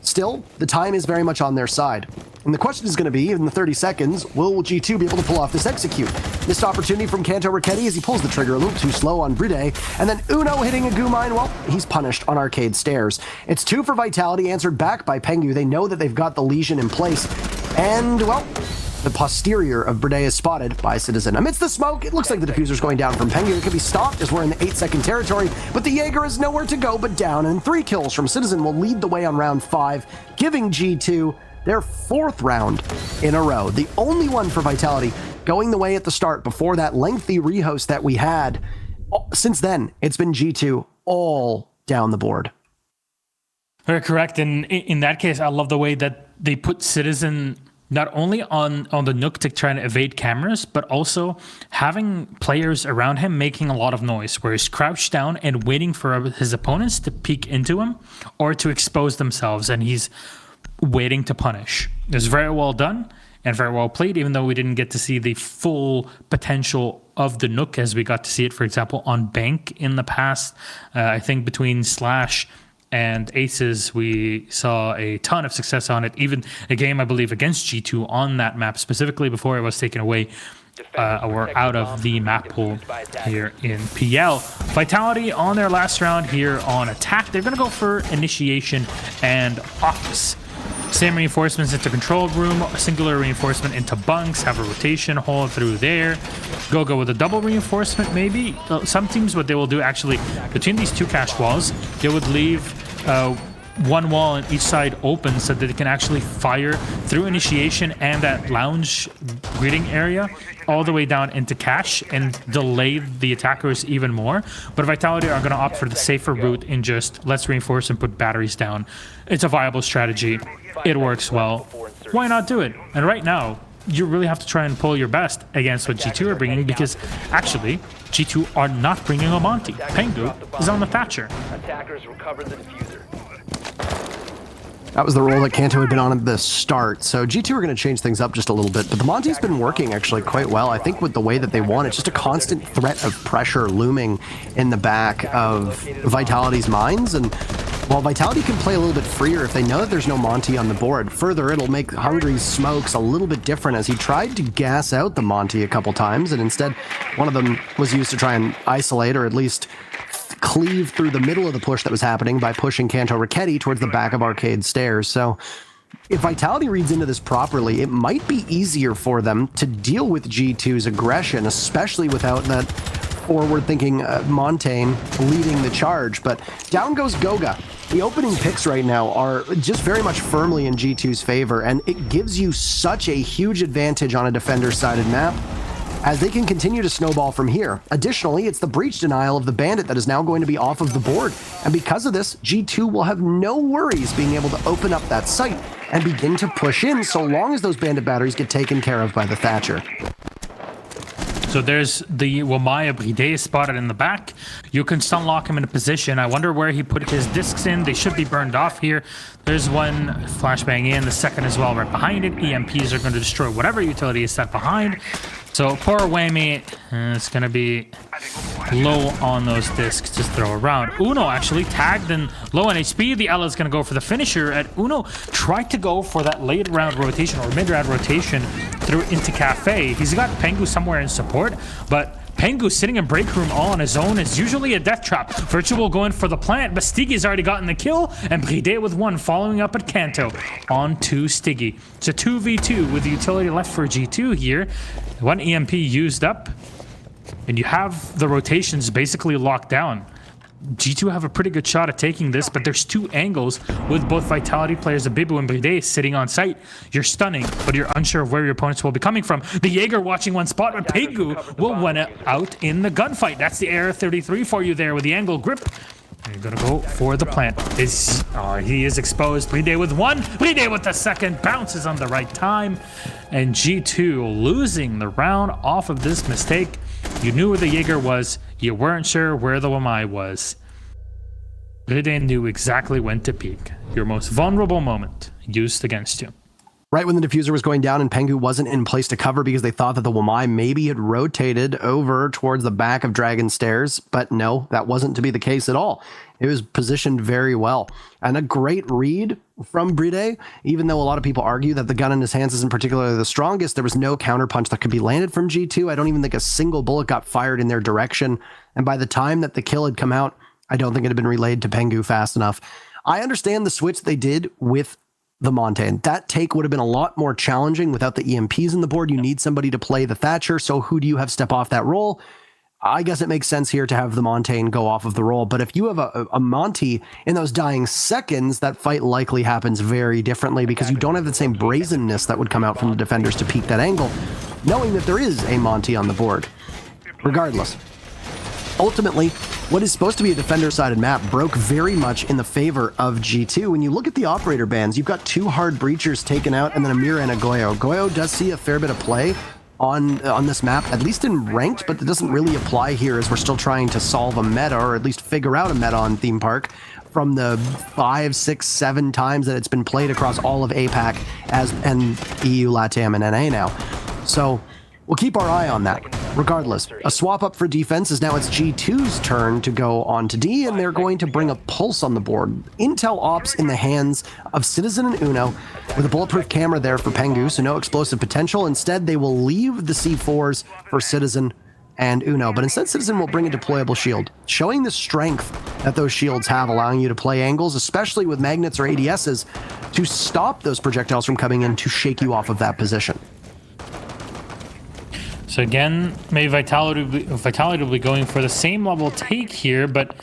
Still, the time is very much on their side. And the question is going to be, in the 30 seconds, will G2 be able to pull off this execute? Missed opportunity from Kanto Raketti as he pulls the trigger a little too slow on Bride, and then Uno hitting a Goo mine, well, he's punished on Arcade Stairs. It's 2 for Vitality, answered back by Pengu. They know that they've got the Legion in place, and, well, the posterior of Bride is spotted by Citizen. Amidst the smoke, it looks like the diffuser's going down from Pengu. It could be stopped as we're in the 8-second territory, but the Jaeger is nowhere to go but down, and 3 kills from Citizen will lead the way on round 5, giving G2 their 4th round in a row. The only one for Vitality going the way at the start before that lengthy rehost that we had. Since then, it's been G2 all down the board. Very correct. And in that case, I love the way that they put Citizen not only on the Nook to try and evade cameras, but also having players around him making a lot of noise, where he's crouched down and waiting for his opponents to peek into him or to expose themselves, and he's waiting to punish. It was very well done and very well played, even though we didn't get to see the full potential of the Nook as we got to see it, for example, on Bank in the past. I think between Slash and Aces, we saw a ton of success on it. Even a game, I believe, against G2 on that map, specifically before it was taken away or out of the map pool here in PL. Vitality on their last round here on attack. They're going to go for initiation and office. Same reinforcements into control room, a singular reinforcement into bunks, have a rotation hole through there. Go with a double reinforcement maybe. Some teams, what they will do actually, between these 2 cache walls, they would leave one wall on each side open so that they can actually fire through initiation and that lounge greeting area all the way down into cache and delay the attackers even more. But Vitality are going to opt for the safer route in just let's reinforce and put batteries down. It's a viable strategy. It works well. Why not do it? And right now, you really have to try and pull your best against what G2 are bringing, because actually G2 are not bringing a Monty. Pengu is on the Thatcher. Attackers recover the diffuser. That was the role that Kanto had been on at the start. So G2 are going to change things up just a little bit, but the Monty's been working actually quite well. I think with the way that they want, it's just a constant threat of pressure looming in the back of Vitality's minds. And while Vitality can play a little bit freer if they know that there's no Monty on the board, further it'll make Hungry's smokes a little bit different, as he tried to gas out the Monty a couple times, and instead one of them was used to try and isolate, or at least cleave through the middle of the push that was happening by pushing Kanto Raketti towards the back of Arcade Stairs. So if Vitality reads into this properly, it might be easier for them to deal with G2's aggression, especially without that forward-thinking Montaigne leading the charge. But down goes Goga. The opening picks right now are just very much firmly in G2's favor, and it gives you such a huge advantage on a defender-sided map, as they can continue to snowball from here. Additionally, it's the breach denial of the Bandit that is now going to be off of the board, and because of this, G2 will have no worries being able to open up that site and begin to push in so long as those Bandit batteries get taken care of by the Thatcher. So there's the Wamaya Bride spotted in the back. You can stun lock him in a position. I wonder where he put his discs in. They should be burned off here. There's one flashbang in, the second as well right behind it. EMPs are going to destroy whatever utility is set behind. So poor Whammy is going to be low on those discs to throw around. Uno actually tagged and low on HP. The Ella is going to go for the finisher. And Uno tried to go for that late round rotation or mid round rotation through into Cafe. He's got Pengu somewhere in support, but Pengu sitting in break room all on his own is usually a death trap. Virtual going for the plant, but Stiggy's already gotten the kill, and Bride with one following up at Kanto on to Stiggy. It's a 2v2 with the utility left for G2 here. One EMP used up, and you have the rotations basically locked down. G2 have a pretty good shot at taking this, but there's two angles with both Vitality players, Abibu and Bride, sitting on site. You're stunning, but you're unsure of where your opponents will be coming from. The Jaeger watching one spot, but Pengu will win it out in the gunfight. That's the Air 33 for you there with the angle grip. And you're gonna go for the plant. He is exposed. Bride with one, Bride with the second, bounces on the right time. And G2 losing the round off of this mistake. You knew where the Jaeger was, you weren't sure where the Wamai was. Bride knew exactly when to peek. Your most vulnerable moment used against you. Right when the diffuser was going down and Pengu wasn't in place to cover because they thought that the Wamai maybe had rotated over towards the back of Dragon Stairs, but no, that wasn't to be the case at all. It was positioned very well. And a great read from Bride. Even though a lot of people argue that the gun in his hands isn't particularly the strongest, there was no counterpunch that could be landed from G2. I don't even think a single bullet got fired in their direction. And by the time that the kill had come out, I don't think it had been relayed to Pengu fast enough. I understand the switch they did with the Montaigne. That take would have been a lot more challenging without the EMPs in the board. You need somebody to play the Thatcher, so who do you have step off that role? I guess it makes sense here to have the Montaigne go off of the role, but if you have a Monty in those dying seconds, that fight likely happens very differently because you don't have the same brazenness that would come out from the defenders to peek that angle, knowing that there is a Monty on the board. Regardless, ultimately, what is supposed to be a defender-sided map broke very much in the favor of G2. When you look at the operator bans, you've got two hard breachers taken out and then a Mira and a Goyo. Goyo does see a fair bit of play on this map, at least in ranked, but that doesn't really apply here as we're still trying to solve a meta, or at least figure out a meta on Theme Park from the 5, 6, 7 times that it's been played across all of APAC and EU, LATAM, and NA now. So we'll keep our eye on that. Regardless, a swap up for defense is now it's G2's turn to go on to D, and they're going to bring a Pulse on the board. Intel Ops in the hands of Citizen and Uno, with a bulletproof camera there for Pengu, so no explosive potential. Instead, they will leave the C4s for Citizen and Uno, but instead Citizen will bring a deployable shield, showing the strength that those shields have, allowing you to play angles, especially with magnets or ADSs, to stop those projectiles from coming in to shake you off of that position. So again, maybe Vitality will be going for the same level take here, but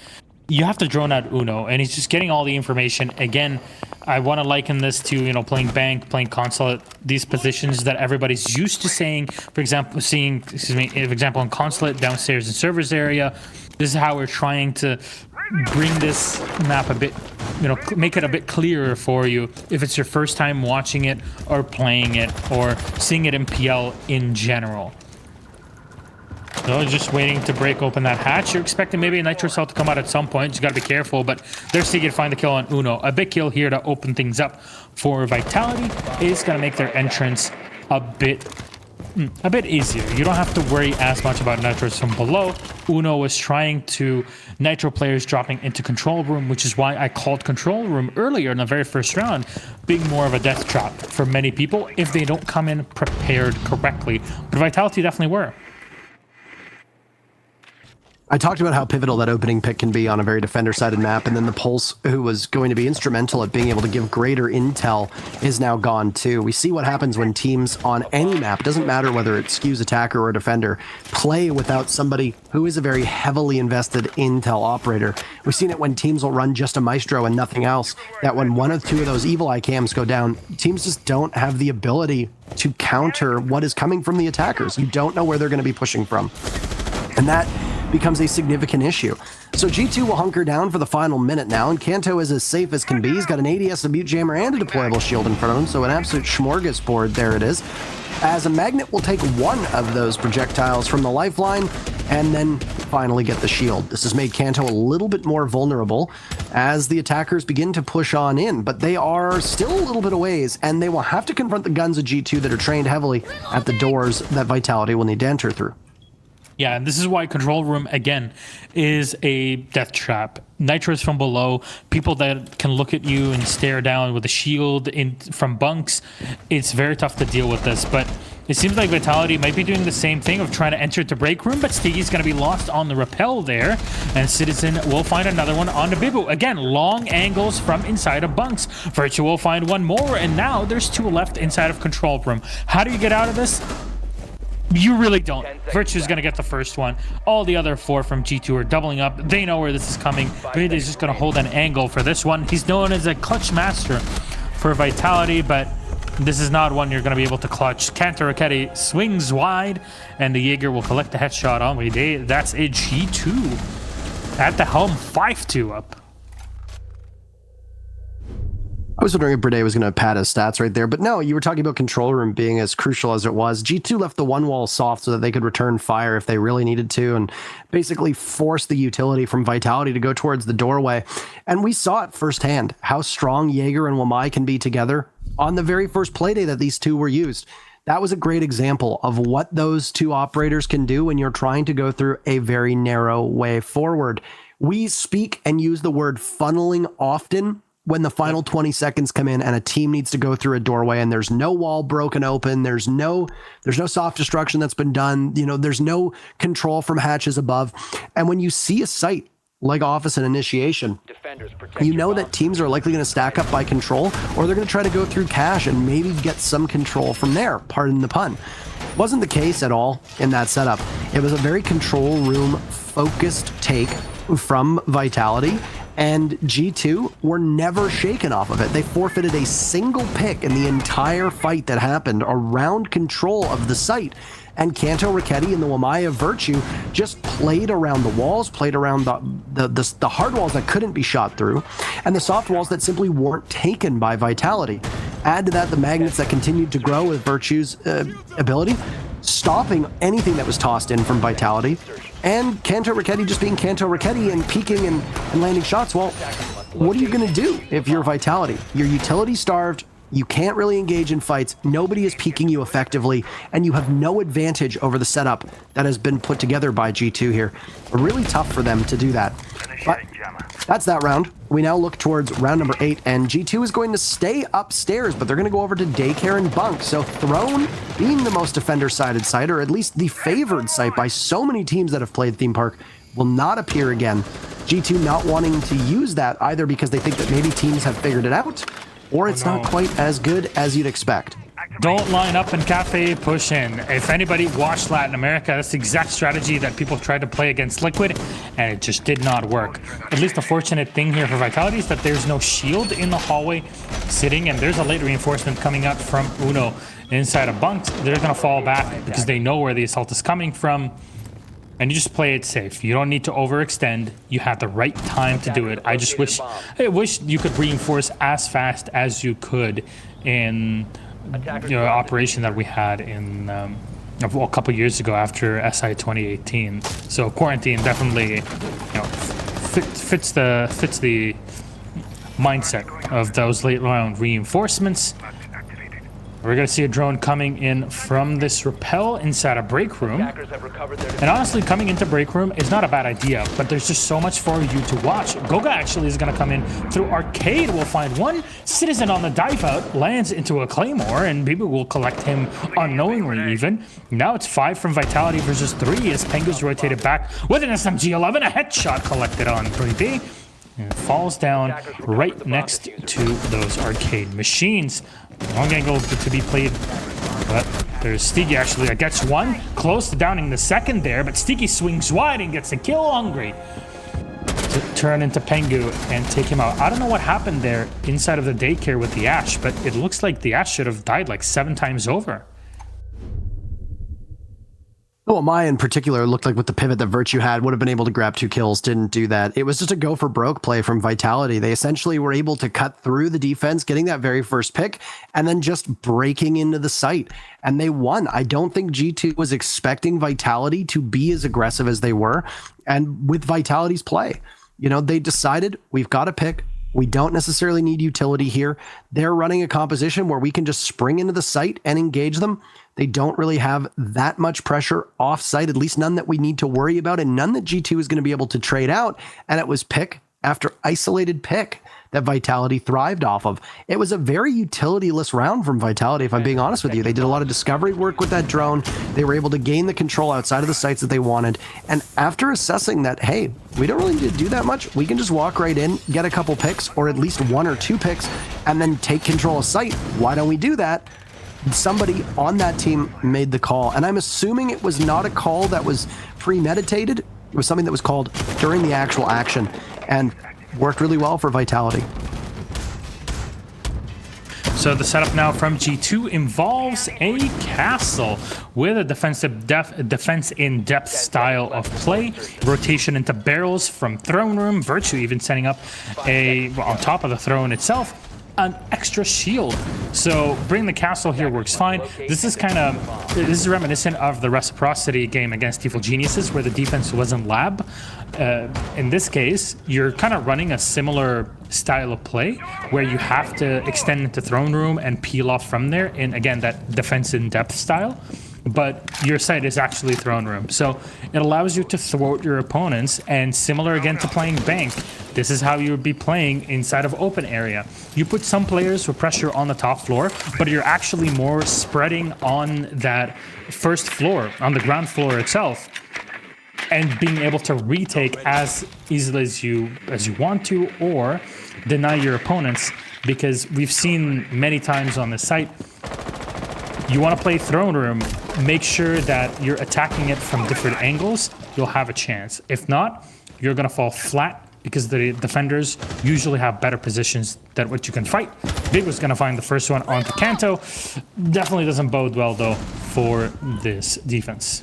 you have to drone out Uno, and he's just getting all the information. Again, I want to liken this to, you know, playing Bank, playing Consulate, these positions that everybody's used to saying. For example, in Consulate, downstairs in servers area, this is how we're trying to bring this map a bit, you know, make it a bit clearer for you if it's your first time watching it or playing it or seeing it in PL in general. No, just waiting to break open that hatch. You're expecting maybe a Nitro cell to come out at some point. You got to be careful, but they're still going to find the kill on Uno. A big kill here to open things up for Vitality is going to make their entrance a bit easier. You don't have to worry as much about Nitros from below. Uno was trying to Nitro players dropping into control room, which is why I called control room earlier in the very first round being more of a death trap for many people if they don't come in prepared correctly. But Vitality definitely were. I talked about how pivotal that opening pick can be on a very defender-sided map, and then the Pulse, who was going to be instrumental at being able to give greater intel, is now gone too. We see what happens when teams on any map, doesn't matter whether it skews attacker or defender, play without somebody who is a very heavily invested intel operator. We've seen it when teams will run just a Maestro and nothing else, that when one or two of those Evil Eye cams go down, teams just don't have the ability to counter what is coming from the attackers. You don't know where they're going to be pushing from. And that becomes a significant issue. So G2 will hunker down for the final minute now, and Kanto is as safe as can be. He's got an ADS, a mute jammer, and a deployable shield in front of him, so an absolute smorgasbord there it is. As a Magnet will take one of those projectiles from the lifeline, and then finally get the shield. This has made Kanto a little bit more vulnerable as the attackers begin to push on in, but they are still a little bit of ways, and they will have to confront the guns of G2 that are trained heavily at the doors that Vitality will need to enter through. Yeah, and this is why control room, again, is a death trap. Nitros from below, people that can look at you and stare down with a shield from bunks, it's very tough to deal with this. But it seems like Vitality might be doing the same thing of trying to enter the break room, but Stiggy's going to be lost on the rappel there, and Citizen will find another one on the Bibu. Again, long angles from inside of bunks. Virtue will find one more, and now there's two left inside of control room. How do you get out of this? You really don't. Virtue's going to get the first one. All the other four from G2 are doubling up. They know where this is coming. He's just going to hold an angle for this one. He's known as a clutch master for Vitality, but this is not one you're going to be able to clutch. Kanto Raketti swings wide, and the Jaeger will collect the headshot on Wade. That's a G2 at the helm, 5-2 up. I was wondering if Brede was going to pad his stats right there, but no, you were talking about control room being as crucial as it was. G2 left the one wall soft so that they could return fire if they really needed to, and basically force the utility from Vitality to go towards the doorway. And we saw it firsthand, how strong Jaeger and Wamai can be together on the very first playday that these two were used. That was a great example of what those two operators can do when you're trying to go through a very narrow way forward. We speak and use the word funneling often when the final 20 seconds come in and a team needs to go through a doorway and there's no wall broken open, there's no soft destruction that's been done, there's no control from hatches above. And when you see a site like Office and Initiation, you know that teams are likely going to stack up by control, or they're going to try to go through cache and maybe get some control from there, pardon the pun. Wasn't the case at all in that setup. It was a very control room focused take from Vitality, and G2 were never shaken off of it. They forfeited a single pick in the entire fight that happened around control of the site. And Kanto Raketti and the Wamai of Virtue just played around the walls, played around the hard walls that couldn't be shot through, and the soft walls that simply weren't taken by Vitality. Add to that the magnets that continued to grow with Virtue's ability, stopping anything that was tossed in from Vitality, and Kanto Raketti just being Kanto Raketti and peeking and landing shots. Well, what are you going to do if you're Vitality? You're utility starved, you can't really engage in fights, nobody is peeking you effectively, and you have no advantage over the setup that has been put together by G2 here. Really tough for them to do that. But that's that round. We now look towards round number 8, and G2 is going to stay upstairs, but they're going to go over to Daycare and Bunk. So Throne, being the most defender-sided site, or at least the favored site by so many teams that have played Theme Park, will not appear again. G2 not wanting to use that either because they think that maybe teams have figured it out, or it's not quite as good as you'd expect. Don't line up in cafe, push in. If anybody watched Latin America, that's the exact strategy that people tried to play against Liquid, and it just did not work. At least the fortunate thing here for Vitality is that there's no shield in the hallway sitting, and there's a late reinforcement coming up from Uno inside of Bunks. They're going to fall back because they know where the assault is coming from, and you just play it safe. You don't need to overextend. You have the right time to do it. I wish you could reinforce as fast as you could in operation that we had in a couple years ago after SI 2018. So quarantine definitely, fits the mindset of those late round reinforcements. We're going to see a drone coming in from this rappel inside a break room. And honestly, coming into break room is not a bad idea, but there's just so much for you to watch. Goga actually is going to come in through arcade. We'll find one citizen on the dive out, lands into a claymore, and Bibu will collect him unknowingly even. Now it's 5 from Vitality versus 3 as Pengu's rotated back with an SMG-11, a headshot collected on 3B. And falls down right next to those arcade machines. Long angle to be played, but there's Steaky actually that gets one, close to downing the second there, but Steaky swings wide and gets a kill hungry to turn into Pengu and take him out. I don't know what happened there inside of the daycare with the Ash, but it looks like the Ash should have died like 7 times over. Well, Maya in particular looked like with the pivot that Virtue had would have been able to grab 2 kills, didn't do that. It was just a go for broke play from Vitality. They essentially were able to cut through the defense, getting that very first pick, and then just breaking into the site. And they won. I don't think G2 was expecting Vitality to be as aggressive as they were. And with Vitality's play, they decided we've got a pick. We don't necessarily need utility here. They're running a composition where we can just spring into the site and engage them. They don't really have that much pressure off site, at least none that we need to worry about, and none that G2 is going to be able to trade out. And it was pick after isolated pick that Vitality thrived off of. It was a very utility-less round from Vitality, if I'm being honest with you. They did a lot of discovery work with that drone. They were able to gain the control outside of the sites that they wanted. And after assessing that, hey, we don't really need to do that much. We can just walk right in, get a couple picks, or at least 1 or 2 picks, and then take control of site. Why don't we do that? Somebody on that team made the call, and I'm assuming it was not a call that was premeditated. It was something that was called during the actual action and worked really well for Vitality. So the setup now from G2 involves a castle with a defense in depth style of play, rotation into barrels from throne room, Virtue even setting up on top of the throne itself, an extra shield. So bring the castle here works fine. This is reminiscent of the reciprocity game against Evil Geniuses where the defense wasn't lab. In this case, you're kind of running a similar style of play where you have to extend into throne room and peel off from there in, again, that defense in depth style. But your site is actually throne room. So it allows you to thwart your opponents, and similar again to playing bank, this is how you would be playing inside of open area. You put some players with pressure on the top floor, but you're actually more spreading on that first floor, on the ground floor itself, and being able to retake as easily as you want to, or deny your opponents, because we've seen many times on this site, you want to play throne room, make sure that you're attacking it from different angles, you'll have a chance. If not, you're going to fall flat because the defenders usually have better positions than what you can fight. Big was going to find the first one onto Kanto. Definitely doesn't bode well, though, for this defense.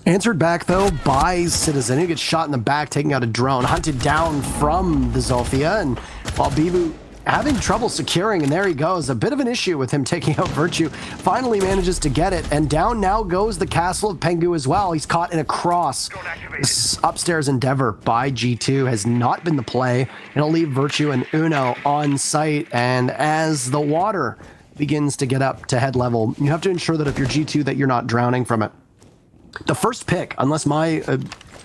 Answered back, though, by Citizen, who gets shot in the back, taking out a drone, hunted down from the Zolfia, and while Bibu having trouble securing, and there he goes. A bit of an issue with him taking out Virtue. Finally manages to get it, and down now goes the castle of Pengu as well. He's caught in a cross. This upstairs endeavor by G2 has not been the play. It'll leave Virtue and Uno on site, and as the water begins to get up to head level, you have to ensure that if you're G2 that you're not drowning from it. The first pick, unless my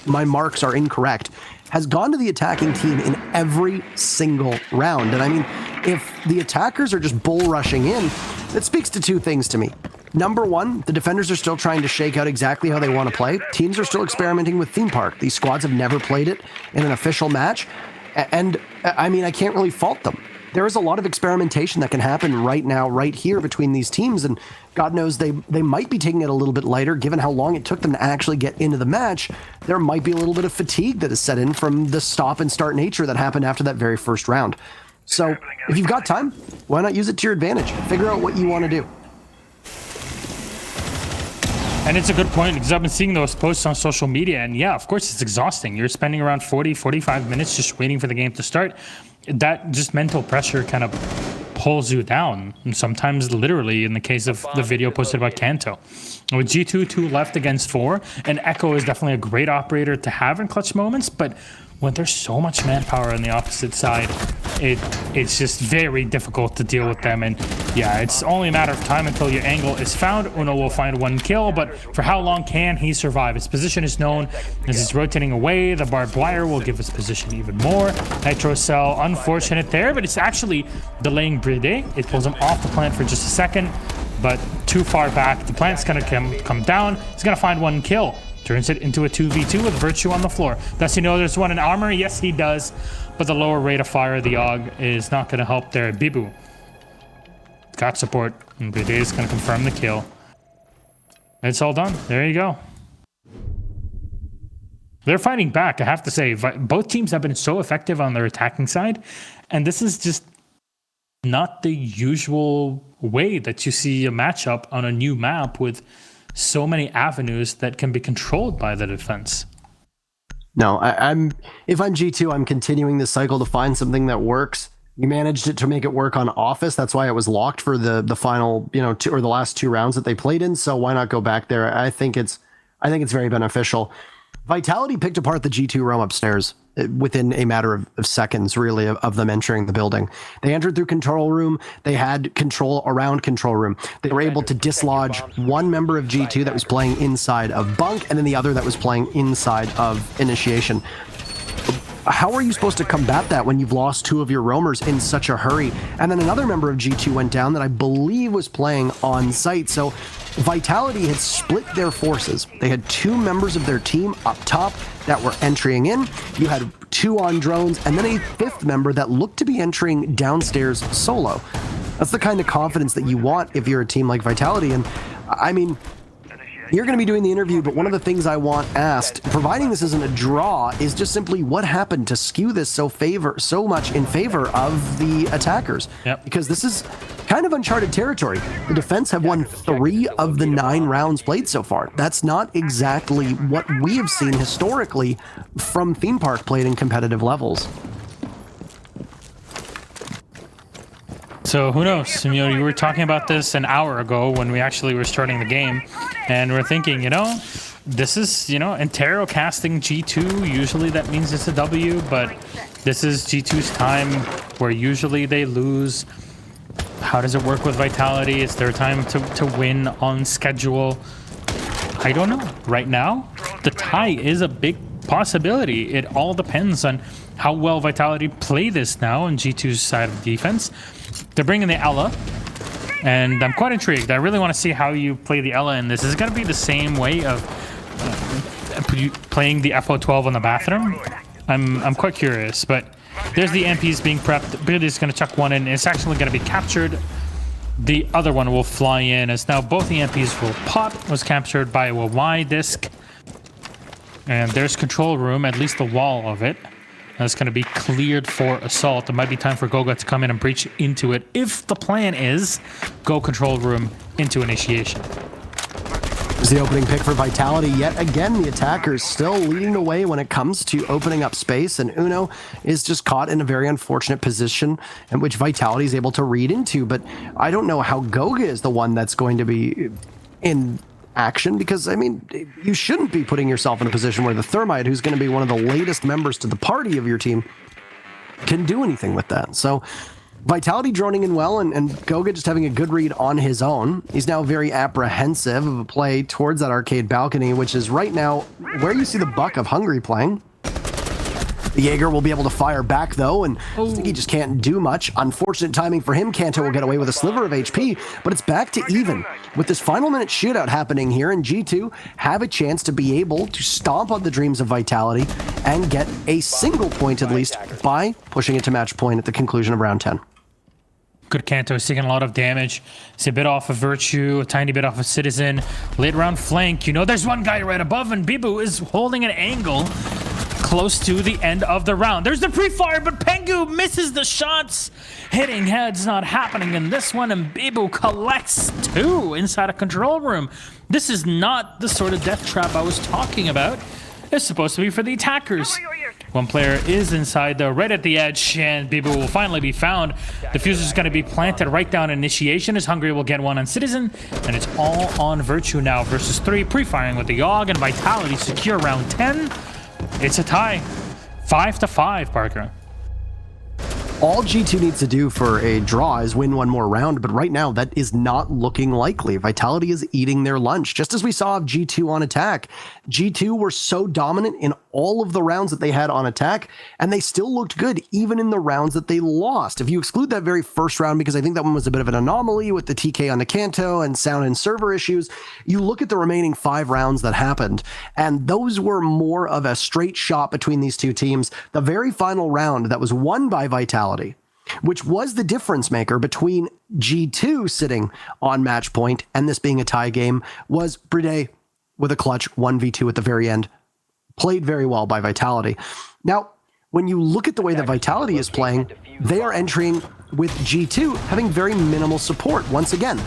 marks are incorrect, has gone to the attacking team in every single round. And I mean, if the attackers are just bull rushing in, that speaks to 2 things to me. Number one, the defenders are still trying to shake out exactly how they want to play. Teams are still experimenting with Theme Park. These squads have never played it in an official match. And I mean, I can't really fault them. There is a lot of experimentation that can happen right now, right here between these teams, and God knows they might be taking it a little bit lighter given how long it took them to actually get into the match. There might be a little bit of fatigue that is set in from the stop and start nature that happened after that very first round. So if you've got time, why not use it to your advantage? Figure out what you want to do. And it's a good point because I've been seeing those posts on social media, and yeah, of course it's exhausting. You're spending around 45 minutes just waiting for the game to start. That just mental pressure kind of pulls you down, and sometimes literally in the case of the video posted by Kanto. With G2 2 left against 4, and Echo is definitely a great operator to have in clutch moments, but when there's so much manpower on the opposite side, it's just very difficult to deal with them. And yeah, it's only a matter of time until your angle is found. Uno will find 1 kill, but for how long can he survive? His position is known. As he's rotating away, the barbed wire will give his position even more. Nitro Cell, unfortunate there, but it's actually delaying Bride. It pulls him off the plant for just a second, but too far back. The plant's gonna come down. He's gonna find 1 kill. Turns it into a 2v2 with Virtue on the floor. Does he know there's one in armor? Yes, he does. But the lower rate of fire of the AUG is not going to help there. Bibu got support, and Bride is going to confirm the kill. It's all done. There you go. They're fighting back, I have to say. Both teams have been so effective on their attacking side, and this is just not the usual way that you see a matchup on a new map with so many avenues that can be controlled by the defense. No, if I'm G2, I'm continuing this cycle to find something that works. You managed it to make it work on Office. That's why it was locked for the final, the last 2 rounds that they played in. So why not go back there? I think it's very beneficial. Vitality picked apart the G2 roam upstairs within a matter of seconds, really, of them entering the building. They entered through control room. They had control around control room. They were able to dislodge 1 member of G2 that was playing inside of bunk, and then the other that was playing inside of initiation. How are you supposed to combat that when you've lost 2 of your roamers in such a hurry? And then another member of G2 went down that I believe was playing on site. So Vitality had split their forces. They had 2 members of their team up top that were entering in. You had 2 on drones, and then a 5th member that looked to be entering downstairs solo. That's the kind of confidence that you want if you're a team like Vitality. And I mean, you're going to be doing the interview, but one of the things I want asked, providing this isn't a draw, is just simply what happened to skew this so much in favor of the attackers. Yep. Because this is kind of uncharted territory. The defense have won 3 of the 9 rounds played so far. That's not exactly what we have seen historically from Theme Park played in competitive levels. So who knows? You were talking about this an hour ago when we actually were starting the game, and we're thinking, this is, Intero casting G2. Usually that means it's a W, but this is G2's time where usually they lose. How does it work with Vitality? It's their time to win on schedule. I don't know. Right now, the tie is a big possibility. It all depends on how well Vitality play this now on G2's side of defense. They're bringing the Ella, and I'm quite intrigued. I really want to see how you play the Ella in this. Is it going to be the same way of playing the FO12 on the bathroom? I'm quite curious, but there's the MPs being prepped. Billy's going to chuck one in. It's actually going to be captured. The other one will fly in, as now both the MPs will pop. Was captured by a Y disc. And there's control room, at least the wall of it. That's going to be cleared for assault. It might be time for Goga to come in and breach into it if the plan is go control room into initiation. There's the opening pick for Vitality. Yet again, the attackers still leading the way when it comes to opening up space, and Uno is just caught in a very unfortunate position in which Vitality is able to read into. But I don't know how Goga is the one that's going to be in action, because I mean, you shouldn't be putting yourself in a position where the Thermite, who's going to be one of the latest members to the party of your team, can do anything with that. So Vitality droning in well, and Goga just having a good read on his own. He's now very apprehensive of a play towards that arcade balcony, which is right now where you see the Buck of Hungry playing. The Jaeger will be able to fire back, though, and I think he just can't do much. Unfortunate timing for him. Kanto will get away with a sliver of HP, but it's back to even. With this final minute shootout happening here, and G2 have a chance to be able to stomp on the dreams of Vitality and get a single point, at least, by pushing it to match point at the conclusion of round 10. Good Kanto is taking a lot of damage. It's a bit off of Virtue, a tiny bit off of Citizen. Late round flank. There's one guy right above, and Bibu is holding an angle close to the end of the round. There's the pre-fire, but Pengu misses the shots. Hitting heads not happening in this one, and Bibu collects 2 inside a control room. This is not the sort of death trap I was talking about. It's supposed to be for the attackers. One player is inside though, right at the edge, and Bibu will finally be found. Diffuser is going to be planted right down initiation as Hungry will get one on Citizen, and it's all on Virtue now versus 3. Pre-firing with the Yogg and Vitality secure round 10. It's a tie. 5-5, Parker. All G2 needs to do for a draw is win one more round, but right now that is not looking likely. Vitality is eating their lunch, just as we saw of G2 on attack. G2 were so dominant in all of the rounds that they had on attack, and they still looked good even in the rounds that they lost. If you exclude that very first round, because I think that one was a bit of an anomaly with the TK on the Kanto and sound and server issues, you look at the remaining 5 rounds that happened, and those were more of a straight shot between these two teams. The very final round that was won by Vitality, which was the difference maker between G2 sitting on match point and this being a tie game, was Bride with a clutch 1v2 at the very end. Played very well by Vitality. Now, when you look at the way that Vitality is playing, they are entering with G2 having very minimal support. Once again,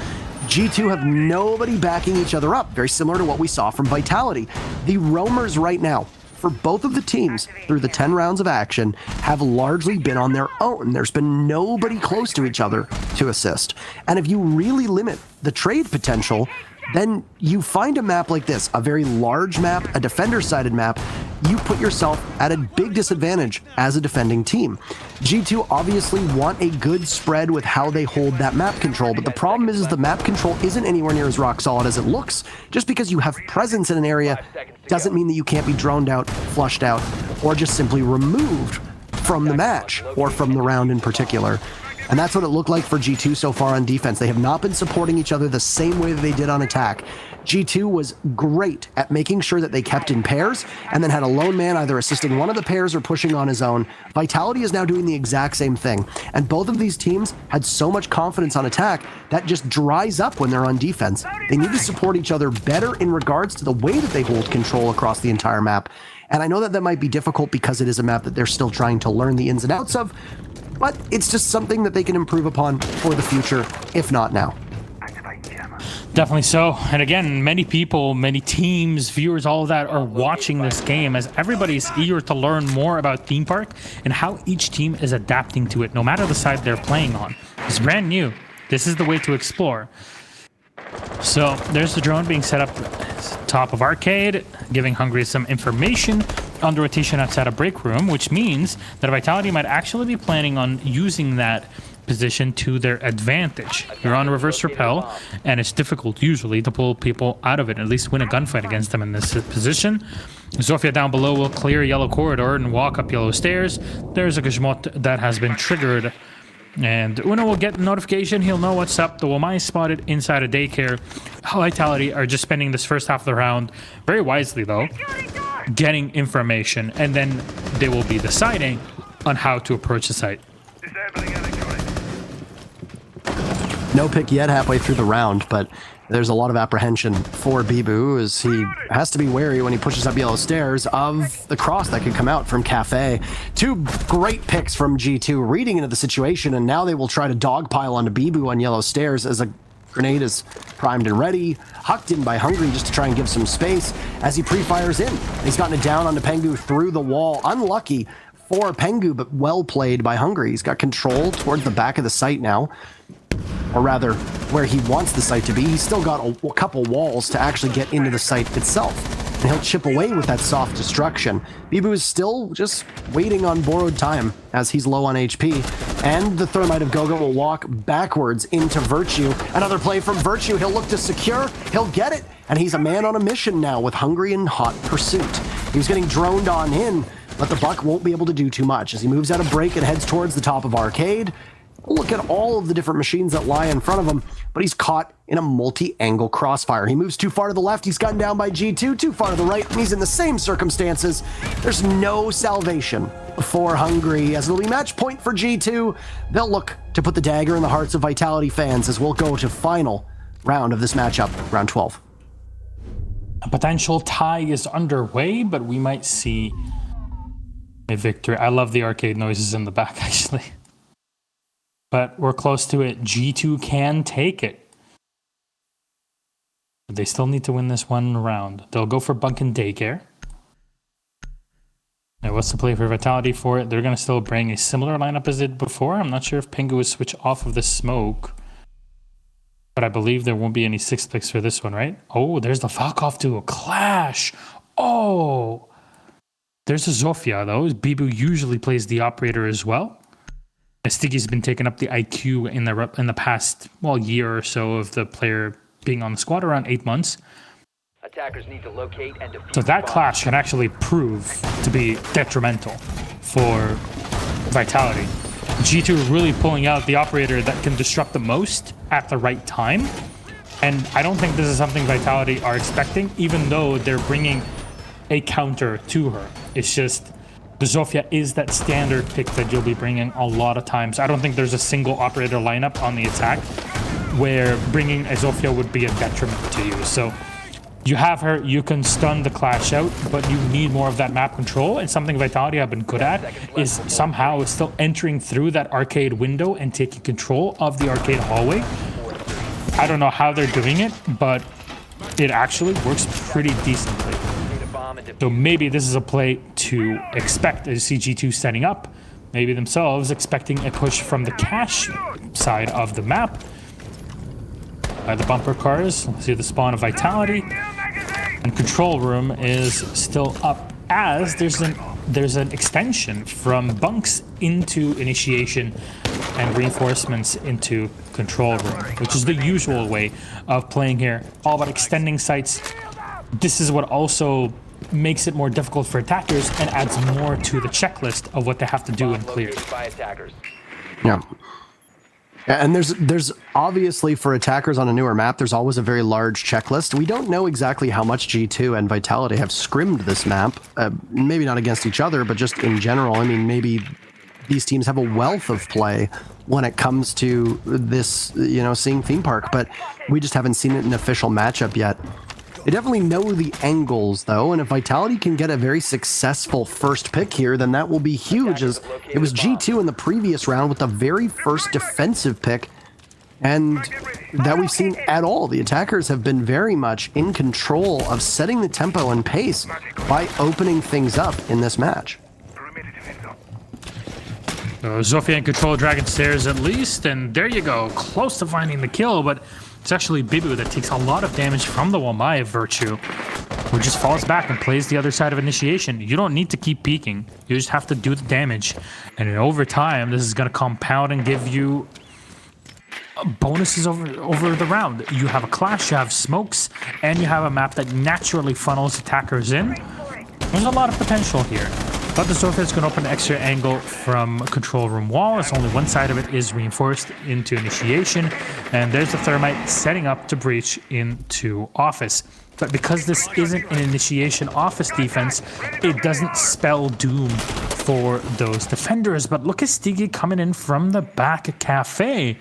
G2 have nobody backing each other up, very similar to what we saw from Vitality. The roamers right now, for both of the teams through the 10 rounds of action, have largely been on their own. There's been nobody close to each other to assist. And if you really limit the trade potential, then you find a map like this, a very large map, a defender-sided map, you put yourself at a big disadvantage as a defending team. G2 obviously want a good spread with how they hold that map control, but the problem is the map control isn't anywhere near as rock solid as it looks. Just because you have presence in an area doesn't mean that you can't be droned out, flushed out, or just simply removed from the match or from the round in particular. And that's what it looked like for G2 so far on defense. They have not been supporting each other the same way that they did on attack. G2 was great at making sure that they kept in pairs and then had a lone man either assisting one of the pairs or pushing on his own. Vitality is now doing the exact same thing. And both of these teams had so much confidence on attack that just dries up when they're on defense. They need to support each other better in regards to the way that they hold control across the entire map. And I know that that might be difficult because it is a map that they're still trying to learn the ins and outs of, but it's just something that they can improve upon for the future, if not now. Definitely so. And again, many people, many teams, viewers, all of that are watching this game as everybody's eager to learn more about Theme Park and how each team is adapting to it, no matter the side they're playing on. It's brand new. This is the way to explore. So there's the drone being set up top of arcade, giving Hungry some information on the rotation outside of break room, which means that Vitality might actually be planning on using that position to their advantage. You're on reverse repel, and it's difficult usually to pull people out of it, at least win a gunfight against them in this position. Zofia down below will clear yellow corridor and walk up yellow stairs. There's a Gizmot that has been triggered, and Uno will get the notification. He'll know what's up. The Wamai spotted inside a daycare. Vitality are just spending this first half of the round very wisely, though, getting information, and then they will be deciding on how to approach the site. No pick yet halfway through the round, but there's a lot of apprehension for Bibu as he has to be wary when he pushes up yellow stairs of the cross that could come out from Cafe. Two great picks from G2 reading into the situation, and now they will try to dogpile onto Bibu on yellow stairs as a grenade is primed and ready, hucked in by Hungry just to try and give some space as he pre-fires in. He's gotten it down onto Pengu through the wall. Unlucky for Pengu, but well played by Hungry. He's got control towards the back of the site now. Or rather, where he wants the site to be. He's still got a couple walls to actually get into the site itself. And he'll chip away with that soft destruction. Bibu is still just waiting on borrowed time as he's low on HP. And the Thermite of Gogo will walk backwards into Virtue. Another play from Virtue. He'll look to secure. He'll get it. And he's a man on a mission now with Hungry in hot pursuit. He was getting droned on in, but the Buck won't be able to do too much as he moves out of break and heads towards the top of arcade. Look at all of the different machines that lie in front of him, but he's caught in a multi-angle crossfire. He moves too far to the left, he's gunned down by G2, too far to the right, and he's in the same circumstances. There's no salvation for Hungry, as it'll be match point for G2. They'll look to put the dagger in the hearts of Vitality fans as we'll go to final round of this matchup, round 12. A potential tie is underway, but we might see a victory. I love the arcade noises in the back, actually. But we're close to it. G2 can take it. But they still need to win this one round. They'll go for Bunk and Daycare. What's the play for Vitality for it? They're going to still bring a similar lineup as they did before. I'm not sure if Pengu would switch off of the smoke. But I believe there won't be any 6 picks for this one, right? Oh, there's the Falkov duo clash. Oh, there's a Zofia, though. Bibu usually plays the operator as well. Stiggy's been taking up the IQ in the past, year or so of the player being on the squad, around 8 months. Attackers need to locate and defuse So that the bomb. clash can actually prove to be detrimental for Vitality. G2 really pulling out the operator that can disrupt the most at the right time. And I don't think this is something Vitality are expecting, even though they're bringing a counter to her. It's just the Zofia is that standard pick that you'll be bringing a lot of times. I don't think there's a single operator lineup on the attack where bringing a Zofia would be a detriment to you. So you have her, you can stun the clash out, but you need more of that map control. And something Vitality have been good at is somehow still entering through that arcade window and taking control of the arcade hallway. I don't know how they're doing it, but it actually works pretty decently. So maybe this is a play to expect as CG2 setting up, maybe themselves expecting a push from the cash side of the map. By the bumper cars, see the spawn of Vitality. And control room is still up as there's an extension from bunks into initiation and reinforcements into control room, which is the usual way of playing here. All about extending sites. This is what also makes it more difficult for attackers and adds more to the checklist of what they have to do and clear. Yeah. And there's obviously for attackers on a newer map, there's always a very large checklist. We don't know exactly how much G2 and Vitality have scrimmed this map. Maybe not against each other, but just in general. I mean, maybe these teams have a wealth of play when it comes to this, seeing theme park, but we just haven't seen it in an official matchup yet. They definitely know the angles, though, and if Vitality can get a very successful first pick here, then that will be huge, as it was G2 in the previous round with the very first defensive pick, and that we've seen at all. The attackers have been very much in control of setting the tempo and pace by opening things up in this match. Zofia in control, Dragon Stairs at least, and there you go, close to finding the kill, but it's actually Bibu that takes a lot of damage from the Wamai Virtue, who just falls back and plays the other side of initiation. You don't need to keep peeking, you just have to do the damage, and over time this is going to compound and give you bonuses over the round. You have a clash, you have smokes, and you have a map that naturally funnels attackers in. There's a lot of potential here. But the Zofia is going to open an extra angle from control room wall, as only one side of it is reinforced into initiation. And there's the Thermite setting up to breach into office. But because this isn't an initiation office defense, it doesn't spell doom for those defenders. But look at Stiggy coming in from the back of Cafe.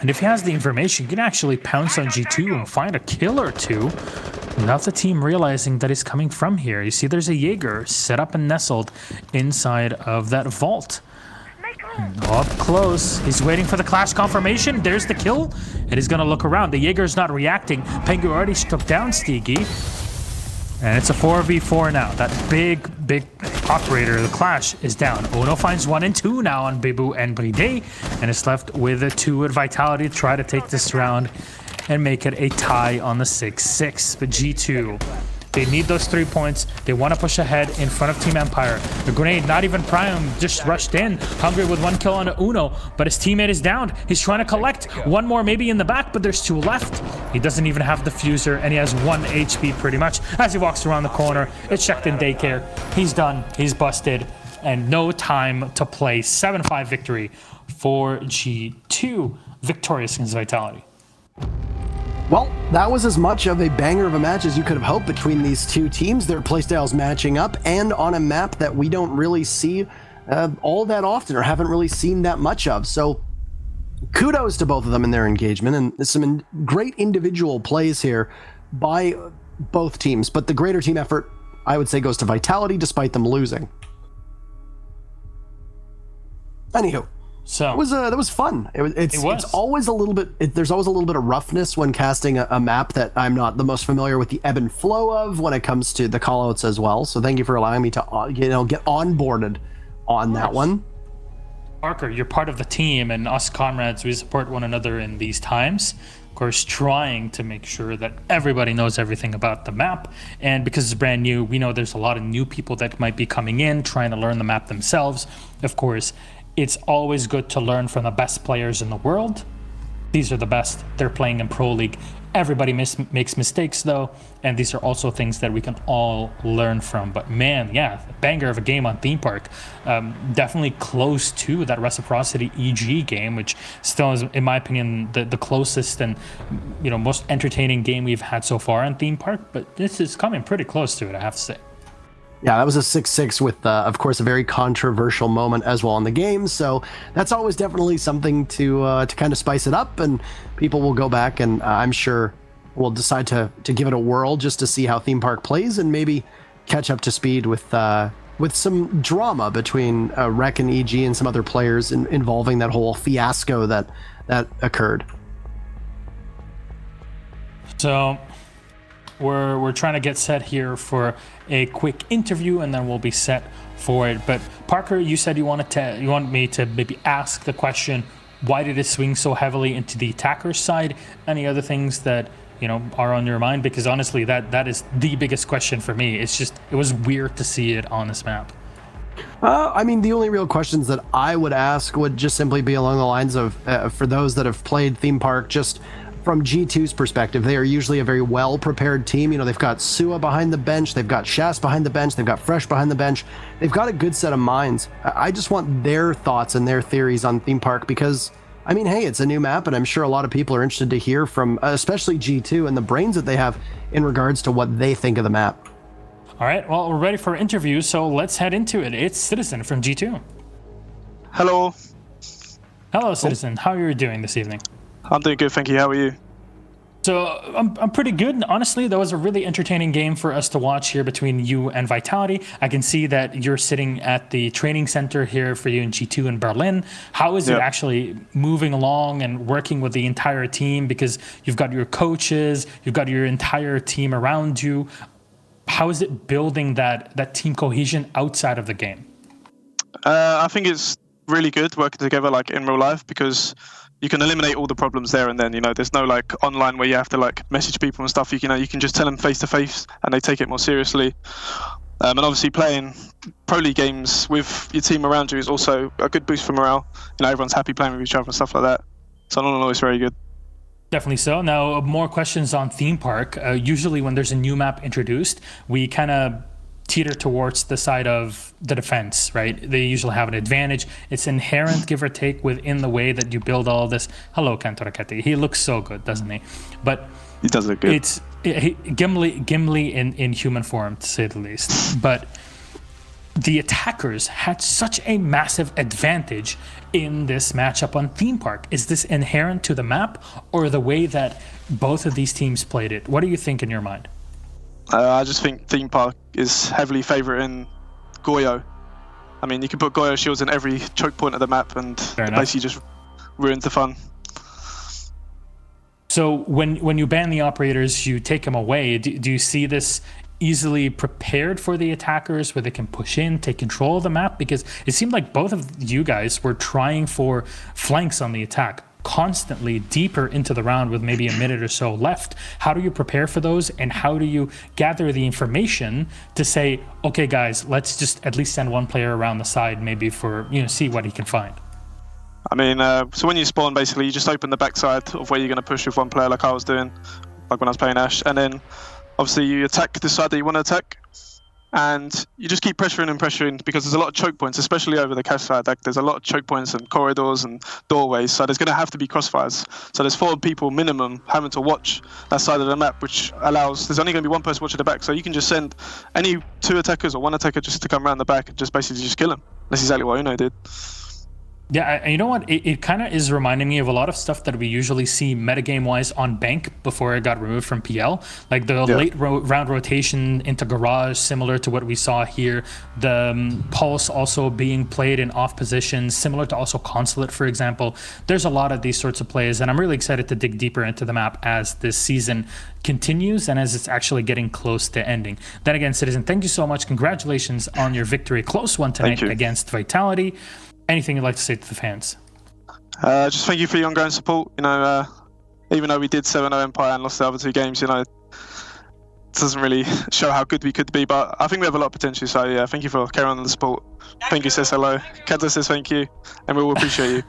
And if he has the information, he can actually pounce on G2 and find a kill or two without the team realizing that he's coming from here. You see there's a Jaeger set up and nestled inside of that vault. And up close, he's waiting for the clash confirmation. There's the kill, and he's going to look around. The Jaeger's not reacting. Pengu already took down Stiggy. And it's a 4v4 now. That big operator, the clash, is down. Uno finds 1 and 2 now on Bibu and Bride, and is left with a 2 at Vitality to try to take this round and make it a tie on the 6-6. But G2, they need those 3 points. They want to push ahead in front of Team Empire. The grenade, not even prime, just rushed in. Hungry with 1 kill on Uno, but his teammate is down. He's trying to collect 1 more maybe in the back, but there's 2 left. He doesn't even have the fuser, and he has 1 HP pretty much. As he walks around the corner, it's checked in daycare. He's done, he's busted, and no time to play. 7-5 victory for G2. Victorious against Vitality. Well, that was as much of a banger of a match as you could have hoped between these two teams. Their playstyles matching up, and on a map that we don't really see all that often, or haven't really seen that much of. So kudos to both of them in their engagement, and some great individual plays here by both teams. But the greater team effort, I would say, goes to Vitality despite them losing. Anywho, So that was fun. It's always a little bit. There's always a little bit of roughness when casting a map that I'm not the most familiar with the ebb and flow of when it comes to the callouts as well. So thank you for allowing me to get onboarded on that one. Parker, you're part of the team, and us comrades, we support one another in these times. Of course, trying to make sure that everybody knows everything about the map. And because it's brand new, we know there's a lot of new people that might be coming in, trying to learn the map themselves. Of course, it's always good to learn from the best players in the world. These are the best. They're playing in Pro League. Everybody makes mistakes, though, and these are also things that we can all learn from. But man, yeah, banger of a game on Theme Park. Definitely close to that Reciprocity EG game, which still is, in my opinion, the closest and most entertaining game we've had so far on Theme Park. But this is coming pretty close to it, I have to say. Yeah, that was a 6-6 with, of course, a very controversial moment as well in the game. So that's always definitely something to kind of spice it up, and people will go back and I'm sure we'll decide to give it a whirl just to see how Theme Park plays and maybe catch up to speed with some drama between Rec and EG and some other players involving that whole fiasco that occurred. So we're trying to get set here for a quick interview, and then we'll be set for it. But Parker, you said you want me to maybe ask the question, why did it swing so heavily into the attacker's side? Any other things that are on your mind? Because honestly, that is the biggest question for me. It was weird to see it on this map. I mean, the only real questions that I would ask would just simply be along the lines of, for those that have played Theme Park, just from G2's perspective, they are usually a very well-prepared team. They've got Sua behind the bench, they've got Shas behind the bench, they've got Fresh behind the bench. They've got a good set of minds. I just want their thoughts and their theories on Theme Park because, I mean, hey, it's a new map, and I'm sure a lot of people are interested to hear from, especially G2 and the brains that they have in regards to what they think of the map. All right, well, we're ready for interviews, so let's head into it. It's Citizen from G2. Hello. Hello, Citizen. How are you doing this evening? I'm doing good, thank you. How are you? So I'm pretty good. Honestly, that was a really entertaining game for us to watch here between you and Vitality. I can see that you're sitting at the training center here for you in G2 in Berlin. How is it actually moving along and working with the entire team? Because you've got your coaches, you've got your entire team around you. How is it building that team cohesion outside of the game? I think it's really good working together like in real life because you can eliminate all the problems there and then. There's no like online where you have to like message people and stuff. You can just tell them face to face and they take it more seriously. And obviously playing pro league games with your team around you is also a good boost for morale. Everyone's happy playing with each other and stuff like that. So all in all, it's very good. Definitely so. Now, more questions on Theme Park. Usually when there's a new map introduced, we kind of teeter towards the side of the defense, right? They usually have an advantage. It's inherent, give or take, within the way that you build all this. Hello, Kantoraketti. He looks so good, doesn't he? But he does look good. It's Gimli in human form, to say the least. But the attackers had such a massive advantage in this matchup on Theme Park. Is this inherent to the map or the way that both of these teams played it? What do you think in your mind? I just think Theme Park is heavily favouring Goyo. I mean, you can put Goyo shields in every choke point of the map and it basically just ruins the fun. So when you ban the operators, you take them away. Do you see this easily prepared for the attackers where they can push in, take control of the map? Because it seemed like both of you guys were trying for flanks on the attack constantly deeper into the round with maybe a minute or so left. How do you prepare for those, and how do you gather the information to say, okay guys, let's just at least send one player around the side maybe for, see what he can find? I mean, so when you spawn, basically you just open the backside of where you're going to push with one player like I was doing, like when I was playing Ash, and then obviously you attack the side that you want to attack, and you just keep pressuring because there's a lot of choke points, especially over the cash side. Like there's a lot of choke points and corridors and doorways, so there's going to have to be crossfires. So there's 4 people minimum having to watch that side of the map, which allows there's only going to be one person watching the back, so you can just send any 2 attackers or 1 attacker just to come around the back and just basically just kill them. That's exactly what Uno did. Yeah, you know what? It kind of is reminding me of a lot of stuff that we usually see metagame-wise on Bank before it got removed from PL. Like the late round rotation into Garage, similar to what we saw here. The Pulse also being played in off positions, similar to also Consulate, for example. There's a lot of these sorts of plays, and I'm really excited to dig deeper into the map as this season continues and as it's actually getting close to ending. Then again, Citizen, thank you so much. Congratulations on your victory. Close one tonight against Vitality. Anything you'd like to say to the fans? Just thank you for your ongoing support. You know, even though we did 7-0 Empire and lost the other 2 games, you know, it doesn't really show how good we could be. But I think we have a lot of potential. So yeah, thank you for carrying on the support. Thank you says hello. Kenta says thank you, and we will appreciate you.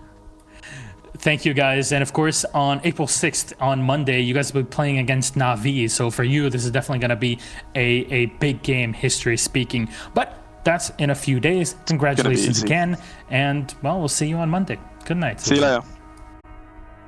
Thank you, guys. And of course, on April 6th, on Monday, you guys will be playing against Na'Vi. So for you, this is definitely going to be a big game, history speaking. But that's in a few days. Congratulations again. And, well, we'll see you on Monday. Good night. See you later.